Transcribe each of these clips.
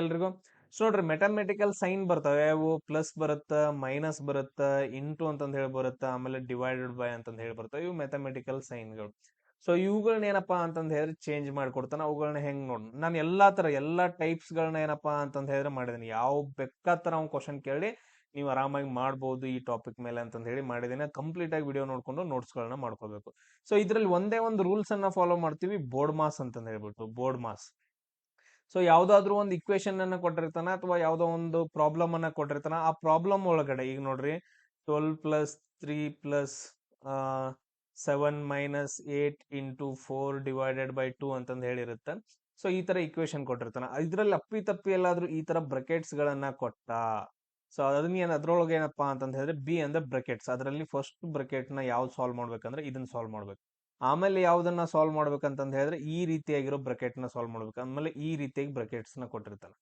ಎಲ್ರಿಗೂ ನೋಡ್ರಿ mathematical sign ಬರ್ತವೆ, ಅವು ಪ್ಲಸ್ ಬರುತ್ತ, ಮೈನಸ್ ಬರುತ್ತ, ಇಂಟು ಅಂತಂದ್ ಹೇಳಿ ಬರುತ್ತ, ಆಮೇಲೆ ಡಿವೈಡೆಡ್ ಬೈ ಅಂತಂದ್ ಹೇಳಿ ಬರ್ತವೆ. ಇವು ಮೆಥಮೆಟಿಕಲ್ ಸೈನ್ಗಳು. ಸೊ ಇವುಗಳನ್ನ ಏನಪ್ಪಾ ಅಂತಂದ್ ಹೇಳಿದ್ರೆ ಚೇಂಜ್ ಮಾಡ್ಕೊಡ್ತಾನೆ. ಅವುಗಳನ್ನ ಹೆಂಗ್ ನೋಡ್, ನಾನು ಎಲ್ಲಾ ಟೈಪ್ಸ್ ಗಳನ್ನ ಏನಪ್ಪಾ ಅಂತಂದ್ ಹೇಳಿದ್ರೆ ಮಾಡಿದೀನಿ. ಯಾವ ಬೇಕಾತರ ಅವ್ನು ಕ್ವಶನ್ ಕೇಳಿ ನೀವು ಆರಾಮಾಗಿ ಮಾಡ್ಬೋದು ಈ ಟಾಪಿಕ್ ಮೇಲೆ ಅಂತಂದ್ ಹೇಳಿ ಮಾಡಿದೀನಿ. ಕಂಪ್ಲೀಟ್ ಆಗಿ ವಿಡಿಯೋ ನೋಡ್ಕೊಂಡು ನೋಟ್ಸ್ ಗಳನ್ನ ಮಾಡ್ಕೋಬೇಕು. ಸೊ ಇದ್ರಲ್ಲಿ ಒಂದೇ ಒಂದು ರೂಲ್ಸ್ ಅನ್ನ ಫಾಲೋ ಮಾಡ್ತೀವಿ, ಬೋರ್ಡ್ ಮಾಸ್ ಅಂತಂದ್ ಹೇಳ್ಬಿಟ್ಟು. Board mass. ಸೊ ಯಾವ್ದಾದ್ರು ಒಂದು ಇಕ್ವೇಶನ್ ಅನ್ನ ಕೊಟ್ಟಿರ್ತಾನ ಅಥವಾ ಯಾವ್ದೋ ಒಂದು ಪ್ರಾಬ್ಲಮ್ ಅನ್ನ ಕೊಟ್ಟಿರ್ತಾನ. ಆ ಪ್ರಾಬ್ಲಮ್ ಒಳಗಡೆ ಈಗ ನೋಡ್ರಿ 12 plus 3 plus 7 minus 8 into 4 divided by 2 ಅಂತಂದ್ ಹೇಳಿರುತ್ತೆ. ಸೊ ಈ ತರ ಇಕ್ವೇಶನ್ ಕೊಟ್ಟಿರ್ತಾನ. ಇದ್ರಲ್ಲಿ ಅಪ್ಪಿ ತಪ್ಪಿ ಎಲ್ಲಾದ್ರೂ ಈ ತರ ಬ್ರಕೆಟ್ಸ್ ಗಳನ್ನ ಕೊಟ್ಟ, ಸೊ ಅದ್ರೊಳಗೆ ಏನಪ್ಪಾ ಅಂತಂದ್ ಹೇಳಿದ್ರೆ ಬಿ ಅಂದ್ರೆ ಬ್ರಕೆಟ್ಸ್. ಅದರಲ್ಲಿ ಫಸ್ಟ್ ಬ್ರಕೆಟ್ ನ ಯಾವ್ದು ಸಾಲ್ವ್ ಮಾಡ್ಬೇಕಂದ್ರೆ ಇದನ್ನ ಸಾಲ್ವ್ ಮಾಡ್ಬೇಕು. ಆಮೇಲೆ ಯಾವ್ದನ್ನ ಸಾಲ್ವ್ ಮಾಡ್ಬೇಕಂತಂದ್ ಹೇಳಿದ್ರೆ ಈ ರೀತಿಯಾಗಿರೋ ಬ್ರಕೆಟ್ ನ ಸಾಲ್ವ್ ಮಾಡ್ಬೇಕು. ಆಮೇಲೆ ಈ ರೀತಿಯಾಗಿ ಬ್ರಕೆಟ್ಸ್ ನ ಕೊಟ್ಟಿರ್ತಾನೆ.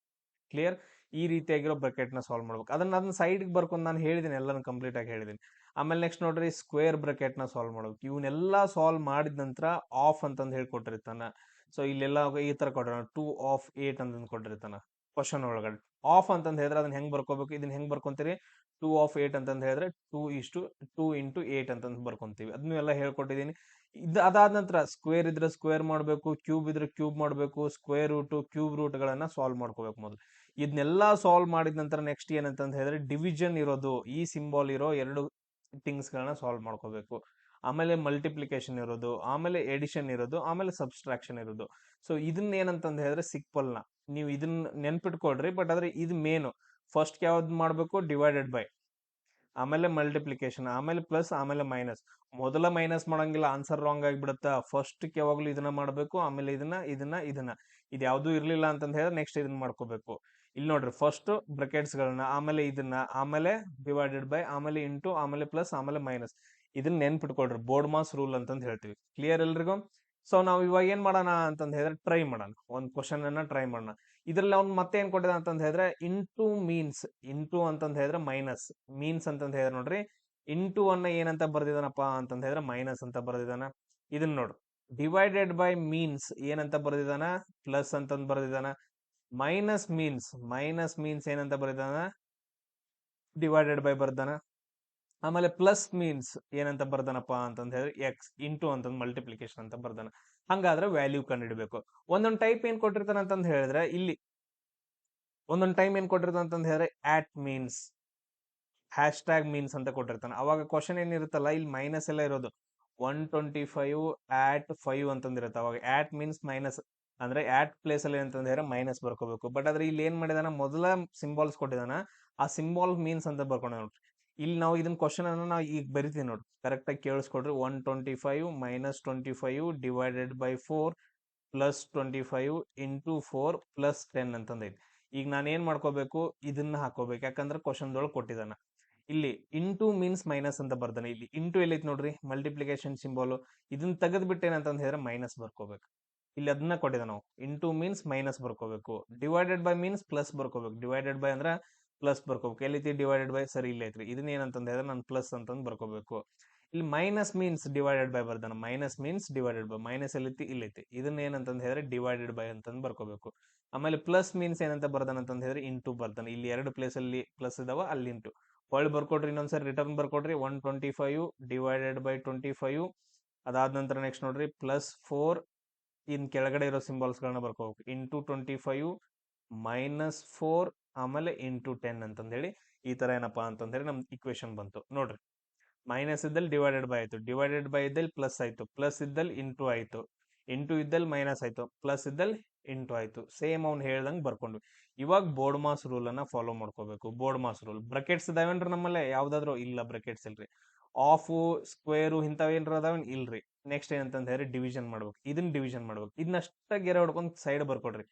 ಕ್ಲಿಯರ್? ಈ ರೀತಿಯಾಗಿರೋ ಬ್ರಕೆಟ್ ನ ಸಾಲ್ವ್ ಮಾಡ್ಬೇಕು. ಅದನ್ನ ಸೈಡ್ ಬರ್ಕೊಂಡು ನಾನು ಹೇಳಿದ್ದೀನಿ, ಎಲ್ಲಾನು ಕಂಪ್ಲೀಟ್ ಆಗಿ ಹೇಳಿದ್ದೀನಿ. ಆಮೇಲೆ ನೆಕ್ಸ್ಟ್ ನೋಡ್ರಿ ಸ್ಕ್ವೇರ್ ಬ್ರಕೆಟ್ ನ ಸಾಲ್ವ್ ಮಾಡ್ಬೇಕು. ಇವನ್ನೆಲ್ಲಾ ಸಾಲ್ವ್ ಮಾಡಿದ ನಂತರ ಆಫ್ ಅಂತಂದ್ ಹೇಳಿ ಕೊಟ್ಟಿರ್ತಾನ. ಸೊ ಇಲ್ಲೆಲ್ಲ ಈ ತರ ಕೊಟ್ಟಿರ್ತಾನ 2 ಆಫ್ 8 ಅಂತಂದ್ ಕೊಟ್ಟಿರ್ತಾನ ಕ್ವಶನ್ ಒಳಗಡೆ. ಆಫ್ ಅಂತಂದ್ ಹೇಳಿದ್ರೆ ಅದನ್ನ ಹೆಂಗ್ ಬರ್ಕೋಬೇಕು, ಇದನ್ನ ಹೆಂಗ್ ಬರ್ಕೊಂತೀರಿ, 2 ಆಫ್ 8 ಅಂತಂದ್ ಹೇಳಿದ್ರೆ 2 ಇಂಟು 8 ಅಂತಂದ್ ಬರ್ಕೊಂತೀವಿ. ಅದನ್ನು ಎಲ್ಲ ಹೇಳ್ಕೊಟ್ಟಿದ್ದೀನಿ. ಅದಾದ ನಂತರ ಸ್ಕ್ವೇರ್ ಇದ್ರೆ ಸ್ಕ್ವೇರ್ ಮಾಡಬೇಕು, ಕ್ಯೂಬ್ ಇದ್ರೆ ಕ್ಯೂಬ್ ಮಾಡಬೇಕು, ಸ್ಕ್ವೇರ್ ರೂಟ್, ಕ್ಯೂಬ್ ರೂಟ್ ಗಳನ್ನ ಸಾಲ್ವ್ ಮಾಡ್ಕೋಬೇಕು ಮೊದಲು. ಇದನ್ನೆಲ್ಲ ಸಾಲ್ವ್ ಮಾಡಿದ ನಂತರ ನೆಕ್ಸ್ಟ್ ಏನಂತಂದ್ ಹೇಳಿದ್ರೆ ಡಿವಿಷನ್ ಇರೋದು, ಈ ಸಿಂಬಾಲ್ ಇರೋ ಎರಡು ಥಿಂಗ್ಸ್ ಗಳನ್ನ ಸಾಲ್ವ್ ಮಾಡ್ಕೋಬೇಕು. ಆಮೇಲೆ ಮಲ್ಟಿಪ್ಲಿಕೇಶನ್ ಇರೋದು, ಆಮೇಲೆ ಎಡಿಷನ್ ಇರೋದು, ಆಮೇಲೆ ಸಬ್ಸ್ಟ್ರಾಕ್ಷನ್ ಇರೋದು. ಸೊ ಇದನ್ನ ಏನಂತಂದ್ ಹೇಳಿದ್ರೆ ಸಿಂಪಲ್ ನ ನೀವು ಇದನ್ನ ನೆನ್ಪಿಟ್ಕೊಳ್ರಿ. ಬಟ್ ಆದ್ರೆ ಇದು ಮೇನು. ಫಸ್ಟ್ ಯಾವ್ದು ಮಾಡ್ಬೇಕು, ಡಿವೈಡೆಡ್ ಬೈ, ಆಮೇಲೆ ಮಲ್ಟಿಪ್ಲಿಕೇಶನ್, ಆಮೇಲೆ ಪ್ಲಸ್, ಆಮೇಲೆ ಮೈನಸ್. ಮೊದಲ ಮೈನಸ್ ಮಾಡಂಗಿಲ್ಲ, ಆನ್ಸರ್ ರಾಂಗ್ ಆಗಿಬಿಡುತ್ತ. ಫಸ್ಟ್ ಯಾವಾಗ್ಲೂ ಇದನ್ನ ಮಾಡ್ಬೇಕು, ಆಮೇಲೆ ಇದನ್ನ ಇದು ಯಾವ್ದು ಇರ್ಲಿಲ್ಲ ಅಂತಂದ್ ಹೇಳಿದ್ರೆ ನೆಕ್ಸ್ಟ್ ಇದನ್ನ ಮಾಡ್ಕೋಬೇಕು. ಇಲ್ಲಿ ನೋಡ್ರಿ ಫಸ್ಟ್ ಬ್ರಕೆಟ್ಸ್ ಗಳನ್ನ, ಆಮೇಲೆ ಇದನ್ನ, ಆಮೇಲೆ ಡಿವೈಡೆಡ್ ಬೈ, ಆಮೇಲೆ ಇಂಟು, ಆಮೇಲೆ ಪ್ಲಸ್, ಆಮೇಲೆ ಮೈನಸ್. ಇದನ್ನ ನೆನ್ಪಿಟ್ಕೊಳ್ರಿ, ಬೋರ್ಡ್ ಮಾಸ್ ರೂಲ್ ಅಂತಂದ್ ಹೇಳ್ತೀವಿ. ಕ್ಲಿಯರ್ ಎಲ್ರಿಗೂ? ಸೊ ನಾವು ಇವಾಗ ಏನ್ ಮಾಡೋಣ ಅಂತಂದ್ ಹೇಳಿದ್ರೆ ಟ್ರೈ ಮಾಡೋಣ, ಒಂದ್ ಕ್ವಶನ್ ಅನ್ನ ಟ್ರೈ ಮಾಡೋಣ. ಇದ್ರಲ್ಲಿ ಅವ್ನು ಮತ್ತೆ ಏನ್ ಕೊಟ್ಟಿದ ಅಂತಂದ್ ಹೇಳಿದ್ರೆ ಇಂಟು ಮೀನ್ಸ್, ಇಂಟು ಅಂತಂದ್ ಹೇಳಿದ್ರೆ ಮೈನಸ್, ಮೀನ್ಸ್ ಅಂತಂದ್ ಹೇಳಿದ್ರೆ ನೋಡ್ರಿ ಇಂಟು ಅನ್ನ ಏನಂತ ಬರ್ದಿದಾನಪ್ಪ ಅಂತಂದ್ ಹೇಳಿದ್ರೆ ಮೈನಸ್ ಅಂತ ಬರ್ದಿದಾನ. ಇದನ್ನ ನೋಡ್ರಿ ಡಿವೈಡೆಡ್ ಬೈ ಮೀನ್ಸ್ ಏನಂತ ಬರ್ದಿದಾನ, ಪ್ಲಸ್ ಅಂತಂದ್ ಬರ್ದಿದಾನ. ಮೈನಸ್ ಮೀನ್ಸ್ ಏನಂತ ಬರ್ದಿದಾನ, ಡಿವೈಡೆಡ್ ಬೈ ಬರ್ದಾನ. ಆಮೇಲೆ ಪ್ಲಸ್ ಮೀನ್ಸ್ ಏನಂತ ಬರ್ದಾನಪ್ಪ ಅಂತಂದ್ ಹೇಳಿದ್ರೆ ಎಕ್ಸ್, ಇಂಟು ಅಂತಂದ್ ಮಲ್ಟಿಪ್ಲಿಕೇಶನ್ ಅಂತ ಬರ್ದಾನ. ಹಂಗಾದ್ರೆ ವ್ಯಾಲ್ಯೂ ಕಂಡುಹಿಡಬೇಕು. ಒಂದೊಂದ್ ಟೈಪ್ ಏನ್ ಕೊಟ್ಟಿರ್ತಾನ ಅಂತಂದ್ ಹೇಳಿದ್ರೆ ಇಲ್ಲಿ ಒಂದೊಂದ್ ಟೈಮ್ ಏನ್ ಕೊಟ್ಟಿರ್ತಾನ ಅಂತಂದ್ ಹೇಳಿದ್ರೆ ಆಟ್ ಮೀನ್ಸ್, ಹ್ಯಾಶ್ ಟ್ಯಾಗ್ ಮೀನ್ಸ್ ಅಂತ ಕೊಟ್ಟಿರ್ತಾನೆ. ಅವಾಗ ಕ್ವಶನ್ ಏನಿರುತ್ತಲ್ಲ ಇಲ್ಲಿ ಮೈನಸ್ ಎಲ್ಲ ಇರೋದು 125 ಆಟ್ 5 ಅಂತಂದಿರುತ್ತೆ. ಅವಾಗ ಆಟ್ ಮೀನ್ಸ್ ಮೈನಸ್ ಅಂದ್ರೆ ಆಟ್ ಪ್ಲೇಸ್ ಅಲ್ಲಿ ಅಂತಂದ್ ಹೇಳಿದ್ರೆ ಮೈನಸ್ ಬರ್ಕೋಬೇಕು. ಬಟ್ ಆದ್ರೆ ಇಲ್ಲಿ ಏನ್ ಮಾಡಿದಾನ, ಮೊದಲ ಸಿಂಬಾಲ್ಸ್ ಕೊಟ್ಟಿದಾನ, ಆ ಸಿಂಬಾಲ್ ಮೀನ್ಸ್ ಅಂತ ಬರ್ಕೊಂಡ ನೋಡ್ರಿ. ಇಲ್ಲಿ ನಾವು ಇದನ್ನ ಕ್ವಶನ್ ಅನ್ನ ನಾವು ಈಗ ಬರಿತೀವಿ ನೋಡ್ರಿ, ಕರೆಕ್ಟ್ ಆಗಿ ಕೇಳಿಸ್ಕೊಡ್ರಿ. 125 minus 25 divided by 4 plus 25 into 4 plus 10 ಅಂತಂದೈತಿ. ಈಗ ನಾನು ಏನ್ ಮಾಡ್ಕೋಬೇಕು, ಇದನ್ನ ಹಾಕೋಬೇಕು, ಯಾಕಂದ್ರೆ ಕ್ವಶನ್ ದೊಳಗೆ ಕೊಟ್ಟಿದಾನ. ಇಲ್ಲಿ ಇಂಟು ಮೀನ್ಸ್ ಮೈನಸ್ ಅಂತ ಬರ್ದಾನೆ. ಇಲ್ಲಿ ಇಂಟು ಎಲ್ಲೈತಿ ನೋಡ್ರಿ ಮಲ್ಟಿಪ್ಲಿಕೇಶನ್ ಸಿಂಬಾಲ್, ಇದನ್ನ ತೆಗೆದ್ಬಿಟ್ಟು ಏನಂತಂದ್ ಹೇಳಿದ್ರೆ ಮೈನಸ್ ಬರ್ಕೋಬೇಕು. ಇಲ್ಲಿ ಅದನ್ನ ಕೊಟ್ಟಿದ ನಾವು ಇಂಟು ಮೀನ್ಸ್ ಮೈನಸ್ ಬರ್ಕೋಬೇಕು, ಡಿವೈಡೆಡ್ ಬೈ ಮೀನ್ಸ್ ಪ್ಲಸ್ ಬರ್ಕೋಬೇಕು. ಡಿವೈಡೆಡ್ ಬೈ ಅಂದ್ರೆ ಪ್ಲಸ್ ಬರ್ಕೋಬೇಕು. ಎಲ್ಲೈತಿ ಡಿವೈಡೆಡ್ ಬೈ, ಸರಿ ಇಲ್ಲ ಐತ್ರಿ. ಇದನ್ನ ಏನಂತಂದ್ ಹೇಳಿದ್ರೆ ನಾನು ಪ್ಲಸ್ ಅಂತಂದ್ ಬರ್ಕೋಬೇಕು. ಇಲ್ಲಿ ಮೈನಸ್ ಮೀನ್ಸ್ ಡಿವೈಡೆಡ್ ಬೈ ಬರ್ದಾನ, minus means divided by, minus ಎಲ್ಲೈತಿ ಇಲ್ಲೈತಿ. ಇದನ್ನ ಏನಂತಂದ್ ಹೇಳಿದ್ರೆ ಡಿವೈಡೆಡ್ ಬೈ ಅಂತಂದ್ ಬರ್ಕೋಬೇಕು. ಆಮೇಲೆ ಪ್ಲಸ್ ಮೀನ್ಸ್ ಏನಂತ ಬರ್ದಾನ ಅಂತಂದ್ ಹೇಳಿದ್ರೆ ಇಂಟು ಬರ್ದಾನ. ಇಲ್ಲಿ ಎರಡು ಪ್ಲೇಸ್ ಅಲ್ಲಿ ಪ್ಲಸ್ ಇದಾವ, ಅಲ್ಲಿ ಇಂಟು. ಹೊಳ್ಳಿ ಬರ್ಕೊಡ್ರಿ, ಇನ್ನೊಂದ್ಸರಿ ರಿಟರ್ನ್ ಬರ್ಕೊಡ್ರಿ. 125 divided by 25. ಅದಾದ ನಂತರ ನೆಕ್ಸ್ಟ್ ನೋಡ್ರಿ ಪ್ಲಸ್ 4, ಇನ್ ಕೆಳಗಡೆ ಇರೋ ಸಿಂಬಾಲ್ಸ್ ಗಳನ್ನ ಬರ್ಕೋಬೇಕು. ಇಂಟು 25 ಮೈನಸ್ 4 ಆಮೇಲೆ ಇಂಟು 10 ಅಂತಂದ್ ಹೇಳಿ ಈ ತರ ಏನಪ್ಪಾ ಅಂತಂದ್ ಹೇಳಿ ನಮ್ ಇಕ್ವೇಶನ್ ಬಂತು ನೋಡ್ರಿ. ಮೈನಸ್ ಇದ್ದಲ್ಲಿ ಡಿವೈಡೆಡ್ ಬೈ ಆಯ್ತು, ಡಿವೈಡೆಡ್ ಬೈ ಇದ್ದಲ್ಲಿ ಪ್ಲಸ್ ಆಯ್ತು, ಪ್ಲಸ್ ಇದ್ದಲ್ಲಿ ಇಂಟು ಆಯ್ತು, ಇಂಟು ಇದ್ದಲ್ಲಿ ಮೈನಸ್ ಆಯ್ತು, ಪ್ಲಸ್ ಇದ್ದಲ್ಲಿ ಇಂಟು ಆಯ್ತು. ಸೇಮ್ ಅವ್ನು ಹೇಳ್ದಂಗ್ ಬರ್ಕೊಂಡ್ವಿ. ಇವಾಗ ಬೋರ್ಡ್ ಮಾಸ್ ರೂಲ್ ಅನ್ನ ಫಾಲೋ ಮಾಡ್ಕೋಬೇಕು. ಬೋರ್ಡ್ ಮಾಸ್ ರೂಲ್ ಬ್ರಕೆಟ್ಸ್ ಇದಾವೇನ್ರಿ ನಮ್ಮಲ್ಲೇ ಯಾವ್ದಾದ್ರು? ಇಲ್ಲ, ಬ್ರಕೆಟ್ಸ್ ಇಲ್ರಿ. ಆಫ್, ಸ್ಕ್ವೇರು ಇಂಥವ್ ಏನ್ರ ಅದಾವೇನ್? ಇಲ್ರಿ. ನೆಕ್ಸ್ಟ್ ಏನಂತಂದ್ ಹೇಳಿ ಡಿವಿಷನ್ ಮಾಡ್ಬೇಕು. ಇದನ್ನ ಡಿವಿಷನ್ ಮಾಡ್ಬೇಕು. ಇದನ್ನಷ್ಟ ಗೆರೆ ಹೊಡ್ಕೊಂಡ್ ಸೈಡ್ ಬರ್ಕೊಡ್ರಿ.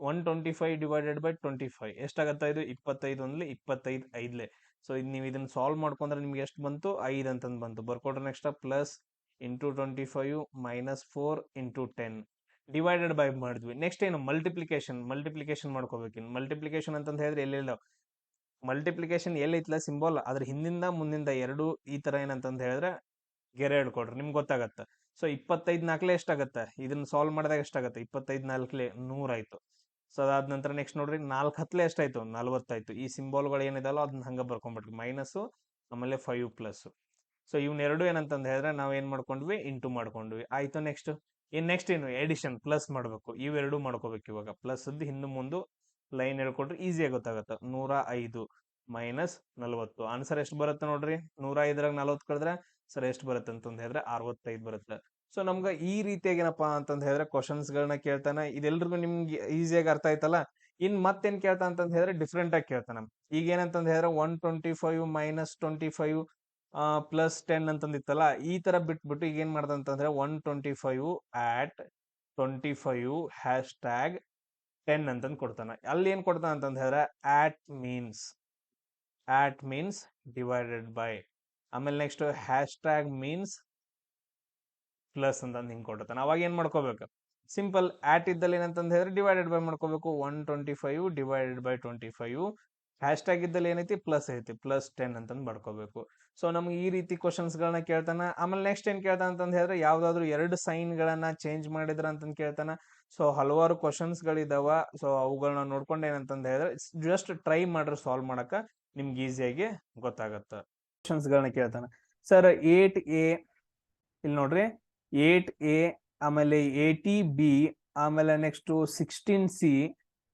125 ಡಿವೈಡೆಡ್ ಬೈ 25 ಎಷ್ಟಾಗತ್ತ? ಇದು 25 ಒಂದ್ಲಿ 25 ಐದ್ಲೆ. ಸೊ ನೀವು ಇದನ್ನ ಸಾಲ್ವ್ ಮಾಡ್ಕೊಂಡ್ರೆ ನಿಮ್ಗೆ ಎಷ್ಟು ಬಂತು? 5 ಅಂತಂದ್ ಬಂತು. ಬರ್ಕೊಡ್ರಿ next plus into 25 minus 4 into 10 divided by ಮಾಡಿದ್ವಿ. ನೆಕ್ಸ್ಟ್ ಏನು? ಮಲ್ಟಿಪ್ಲಿಕೇಶನ್ ಮಾಡ್ಕೋಬೇಕು. ಮಲ್ಟಿಪ್ಲಿಕೇಶನ್ ಅಂತಂದ್ ಹೇಳಿದ್ರೆ ಎಲ್ಲೆಲ್ಲ ಮಲ್ಟಿಪ್ಲಿಕೇಶನ್ ಎಲ್ಲೈತ್ಲ ಸಿಂಬಾಲ್, ಅದ್ರ ಹಿಂದಿಂದ ಮುಂದಿಂದ ಎರಡು ಈ ತರ ಏನಂತಂದ್ ಹೇಳಿದ್ರೆ ಗೆರೆ ಹಿಡ್ಕೊಡ್ರಿ, ನಿಮ್ಗೆ ಗೊತ್ತಾಗತ್ತ. ಸೊ 25 ನಾಲ್ಕಲೆ ಎಷ್ಟಾಗತ್ತೆ? ಇದನ್ನ ಸಾಲ್ವ್ ಮಾಡಿದಾಗ ಎಷ್ಟಾಗತ್ತೆ? 25 ನಾಲ್ಕಲೆ 100 ಆಯ್ತು. ಸೊ ಅದಾದ ನಂತರ ನೆಕ್ಸ್ಟ್ ನೋಡ್ರಿ 4 ಹತ್ಲೆ ಎಷ್ಟಾಯ್ತು 40 ಆಯ್ತು. ಈ ಸಿಂಬಾಲ್ಗಳು ಏನಿದಲ್ಲ ಅದನ್ನ ಹಂಗ ಬರ್ಕೊಂಡ್ಬಿಟ್ರಿ, ಮೈನಸ್ ಆಮೇಲೆ 5 ಪ್ಲಸ್. ಸೊ ಇವ್ನೆರಡು ಏನಂತಂದ್ ಹೇಳಿದ್ರೆ ನಾವ್ ಏನ್ ಮಾಡ್ಕೊಂಡ್ವಿ, ಇಂಟು ಮಾಡ್ಕೊಂಡ್ವಿ. ಆಯ್ತು. ನೆಕ್ಸ್ಟ್ ಏನು ಎಡಿಷನ್, ಪ್ಲಸ್ ಮಾಡ್ಬೇಕು. ಇವೆರಡು ಮಾಡ್ಕೋಬೇಕು. ಇವಾಗ ಪ್ಲಸ್ ಹಿಂದೆ ಮುಂದೆ ಲೈನ್ ಹೇಳ್ಕೊಟ್ರೆ ಈಸಿಯಾಗಿ ಗೊತ್ತಾಗತ್ತ. 105 ಮೈನಸ್ 40. ಆನ್ಸರ್ ಎಷ್ಟು ಬರುತ್ತೆ ನೋಡ್ರಿ, 105 40 ಕಳೆದ್ರೆ ಸರ್ ಎಷ್ಟು ಬರುತ್ತೆ ಅಂತಂದ್ ಹೇಳಿದ್ರೆ 65 ಬರುತ್ತೆ. ಸೊ ನಮ್ಗ ಈ ರೀತಿಯಾಗಿ ಏನಪ್ಪಾ ಅಂತಂದ್ ಹೇಳಿದ್ರೆ ಕ್ವಶನ್ಸ್ ಗಳನ್ನ ಕೇಳ್ತಾನ. ಇದೆಲ್ರಿಗೂ ನಿಮ್ಗೆ ಈಸಿಯಾಗಿ ಅರ್ಥ ಆಯ್ತಲ್ಲ. ಇನ್ ಮತ್ತೇನ್ ಕೇಳ್ತಾನ ಅಂತಂದ್ ಹೇಳಿದ್ರೆ ಡಿಫ್ರೆಂಟ್ ಆಗಿ ಕೇಳ್ತಾನ. ಈಗ ಏನಂತಂದ್ ಹೇಳಿದ್ರೆ 125 ಮೈನಸ್ 25 ಪ್ಲಸ್ 10 ಅಂತಂದಿತ್ತಲ್ಲ, ಈ ತರ ಬಿಟ್ಬಿಟ್ಟು ಈಗ ಏನ್ ಮಾಡ್ದಂತಂದ್ರೆ 125 at 25 ಹ್ಯಾಶ್ ಟ್ಯಾಗ್ 10 ಅಂತಂದ್ ಕೊಡ್ತಾನ. ಅಲ್ಲಿ ಏನ್ ಕೊಡ್ತಾನ ಅಂತಂದ್ ಹೇಳಿದ್ರೆ at means divided by, ಆಮೇಲೆ next hash tag means plus ಅಂತಂದ್ ಹಿಂಗ್ ಕೊಡ್ತಾನ. ಅವಾಗ ಏನ್ ಮಾಡ್ಕೋಬೇಕು, ಸಿಂಪಲ್ ಆಟ್ ಇದ್ದಲ್ಲಿ ಏನಂತಂದ್ ಹೇಳಿದ್ರೆ ಡಿವೈಡೆಡ್ ಬೈ ಮಾಡ್ಕೋಬೇಕು. 125 ಡಿವೈಡೆಡ್ ಬೈ 25. ಹ್ಯಾಶ್ ಟ್ಯಾಗ್ ಇದ್ದಲ್ಲಿ ಏನೈತಿ ಪ್ಲಸ್ ಐತಿ, ಪ್ಲಸ್ 10 ಅಂತಂದ್ ಮಾಡ್ಕೋಬೇಕು. ಸೊ ನಮ್ಗೆ ಈ ರೀತಿ ಕ್ವಶನ್ಸ್ ಗಳನ್ನ ಕೇಳ್ತಾನ. ಆಮೇಲೆ ನೆಕ್ಸ್ಟ್ ಏನ್ ಕೇಳ್ತಾನ ಅಂತಂದ್ ಹೇಳಿದ್ರೆ ಯಾವ್ದಾದ್ರು 2 ಸೈನ್ ಗಳನ್ನ ಚೇಂಜ್ ಮಾಡಿದ್ರ ಅಂತಂದ್ ಕೇಳ್ತಾನ. ಸೊ ಹಲವಾರು ಕ್ವಶನ್ಸ್ ಗಳಿದಾವ. ಸೊ ಅವುಗಳನ್ನ ನೋಡ್ಕೊಂಡು ಏನಂತಂದ್ ಹೇಳಿದ್ರೆ ಜಸ್ಟ್ ಟ್ರೈ ಮಾಡ್ರಿ ಸಾಲ್ವ್ ಮಾಡಕ, ನಿಮ್ಗೆ ಈಸಿಯಾಗಿ ಗೊತ್ತಾಗತ್ತ. ಕ್ವಶನ್ಸ್ ಗಳನ್ನ ಕೇಳ್ತಾನ. ಸರ್ 8A ಇಲ್ಲಿ ನೋಡ್ರಿ, 8A ಆಮೇಲೆ 80B ಆಮೇಲೆ ನೆಕ್ಸ್ಟ್ 16C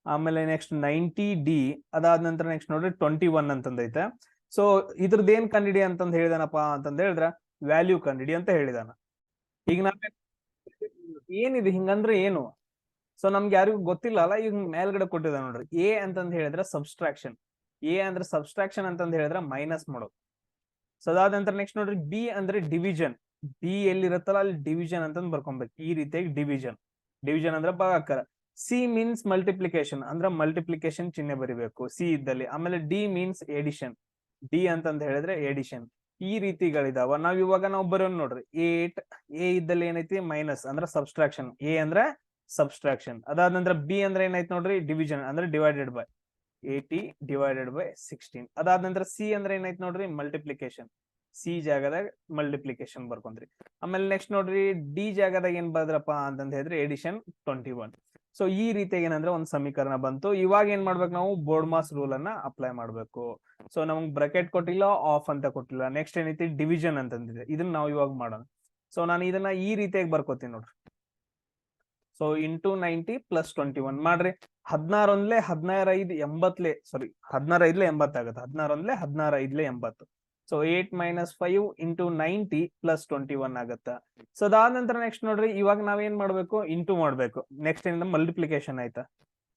ಆಮೇಲೆ ನೆಕ್ಸ್ಟ್ 90D ಅದಾದ ನಂತರ ನೆಕ್ಸ್ಟ್ ನೋಡ್ರಿ 21 ಅಂತಂದೈತೆ. ಸೊ ಇದ್ರದ್ದು ಏನ್ ಕಂಡಿಡಿ ಅಂತಂದ್ ಹೇಳಿದಾನಪ್ಪ ಅಂತಂದ್ ಹೇಳಿದ್ರ ವ್ಯಾಲ್ಯೂ ಕಂಡಿಡಿ ಅಂತ ಹೇಳಿದಾನ. ಈಗ ನಾವ್ ಏನಿದೆ ಹಿಂಗಂದ್ರೆ ಏನು, ಸೊ ನಮ್ಗೆ ಯಾರಿಗೂ ಗೊತ್ತಿಲ್ಲ ಅಲ್ಲ. ಈಗ ಮೇಲ್ಗಡೆ ಕೊಟ್ಟಿದ ನೋಡ್ರಿ, ಎ ಅಂತಂದ್ ಹೇಳಿದ್ರೆ ಸಬ್ಸ್ಟ್ರಾಕ್ಷನ್. ಎ ಅಂದ್ರೆ ಸಬ್ಸ್ಟ್ರಾಕ್ಷನ್ ಅಂತಂದ್ ಹೇಳಿದ್ರೆ ಮೈನಸ್ ಮಾಡೋದು. ಸೊ ಅದಾದ ನಂತರ ನೆಕ್ಸ್ಟ್ ನೋಡ್ರಿ ಬಿ ಅಂದ್ರೆ ಡಿವಿಷನ್. ಬಿ ಎಲ್ಲಿರುತ್ತಲ್ಲ ಅಲ್ಲಿ ಡಿವಿಷನ್ ಅಂತಂದ್ ಬರ್ಕೊಬೇಕು. ಈ ರೀತಿಯಾಗಿ ಡಿವಿಷನ್ ಅಂದ್ರೆ ಭಾಗಾಕಾರ. ಸಿ ಮೀನ್ಸ್ ಮಲ್ಟಿಪ್ಲಿಕೇಶನ್ ಅಂದ್ರೆ ಮಲ್ಟಿಪ್ಲಿಕೇಶನ್ ಚಿಹ್ನೆ ಬರಿಬೇಕು ಸಿ ಇದ್ದಲ್ಲಿ. ಆಮೇಲೆ ಡಿ ಮೀನ್ಸ್ ಎಡಿಷನ್, ಡಿ ಅಂತಂದ್ ಹೇಳಿದ್ರೆ ಎಡಿಷನ್. ಈ ರೀತಿಗಳಿದಾವ. ನಾವು ಬರೋನ್ ನೋಡ್ರಿ 8 ಎ ಇದ್ದಲ್ಲಿ ಏನೈತಿ ಮೈನಸ್ ಅಂದ್ರೆ ಸಬ್ಸ್ಟ್ರಾಕ್ಷನ್. ಎ ಅಂದ್ರೆ ಸಬ್ಸ್ಟ್ರಾಕ್ಷನ್. ಅದಾದ ನಂತರ ಬಿ ಅಂದ್ರೆ ಏನಾಯ್ತು ನೋಡ್ರಿ ಡಿವಿಷನ್ ಅಂದ್ರೆ ಡಿವೈಡೆಡ್ ಬೈ 80 ಡಿವೈಡೆಡ್ ಬೈ 16. ಅದಾದ ನಂತರ ಸಿ ಅಂದ್ರೆ ಏನಾಯ್ತು ನೋಡ್ರಿ ಮಲ್ಟಿಪ್ಲಿಕೇಶನ್. ಸಿ ಜಾಗದಾಗ ಮಲ್ಟಿಪ್ಲಿಕೇಶನ್ ಬರ್ಕೊಂಡ್ರಿ. ಆಮೇಲೆ ನೆಕ್ಸ್ಟ್ ನೋಡ್ರಿ ಡಿ ಜಾಗದಾಗ ಏನ್ ಬದ್ರಪ್ಪ ಅಂತಂದ್ ಹೇಳಿದ್ರೆ ಎಡಿಷನ್ 21. ಸೊ ಈ ರೀತಿಯಾಗಿ ಏನಂದ್ರೆ ಒಂದ್ ಸಮೀಕರಣ ಬಂತು. ಇವಾಗ ಏನ್ ಮಾಡ್ಬೇಕು, ನಾವು ಬೋರ್ಡ್ ಮಾಸ್ ರೂಲ್ ಅನ್ನ ಅಪ್ಲೈ ಮಾಡ್ಬೇಕು. ಸೊ ನಮ್ಗೆ ಬ್ರಾಕೆಟ್ ಕೊಟ್ಟಿಲ್ಲ, ಆಫ್ ಅಂತ ಕೊಟ್ಟಿಲ್ಲ. ನೆಕ್ಸ್ಟ್ ಏನೈತಿ ಡಿವಿಷನ್ ಅಂತಂದಿದೆ, ಇದನ್ನ ನಾವು ಇವಾಗ ಮಾಡೋಣ. ಸೊ ನಾನು ಇದನ್ನ ಈ ರೀತಿಯಾಗಿ ಬರ್ಕೋತೀನಿ ನೋಡ್ರಿ. ಸೊ ಇಂಟು 90 ಪ್ಲಸ್ 21 ಮಾಡ್ರಿ. 16 ಒಂದ್ಲೆ 16 5 80 ಸಾರಿ 16 5 80 ಆಗುತ್ತೆ. 16 ಒಂದ್ಲೆ 16 5 80. ಸೊ 8 ಮೈನಸ್ 5 ಇಂಟು 90 ಪ್ಲಸ್ 21 ಆಗುತ್ತೆ. ಸೊ ಅದಾದ ನಂತರ ನೆಕ್ಸ್ಟ್ ನೋಡ್ರಿ, ಇವಾಗ ನಾವೇನ್ ಮಾಡ್ಬೇಕು, ಇಂಟು ಮಾಡ್ಬೇಕು. ನೆಕ್ಸ್ಟ್ ಏನಿದೆ ಮಲ್ಟಿಪ್ಲಿಕೇಶನ್ ಆಯ್ತಾ.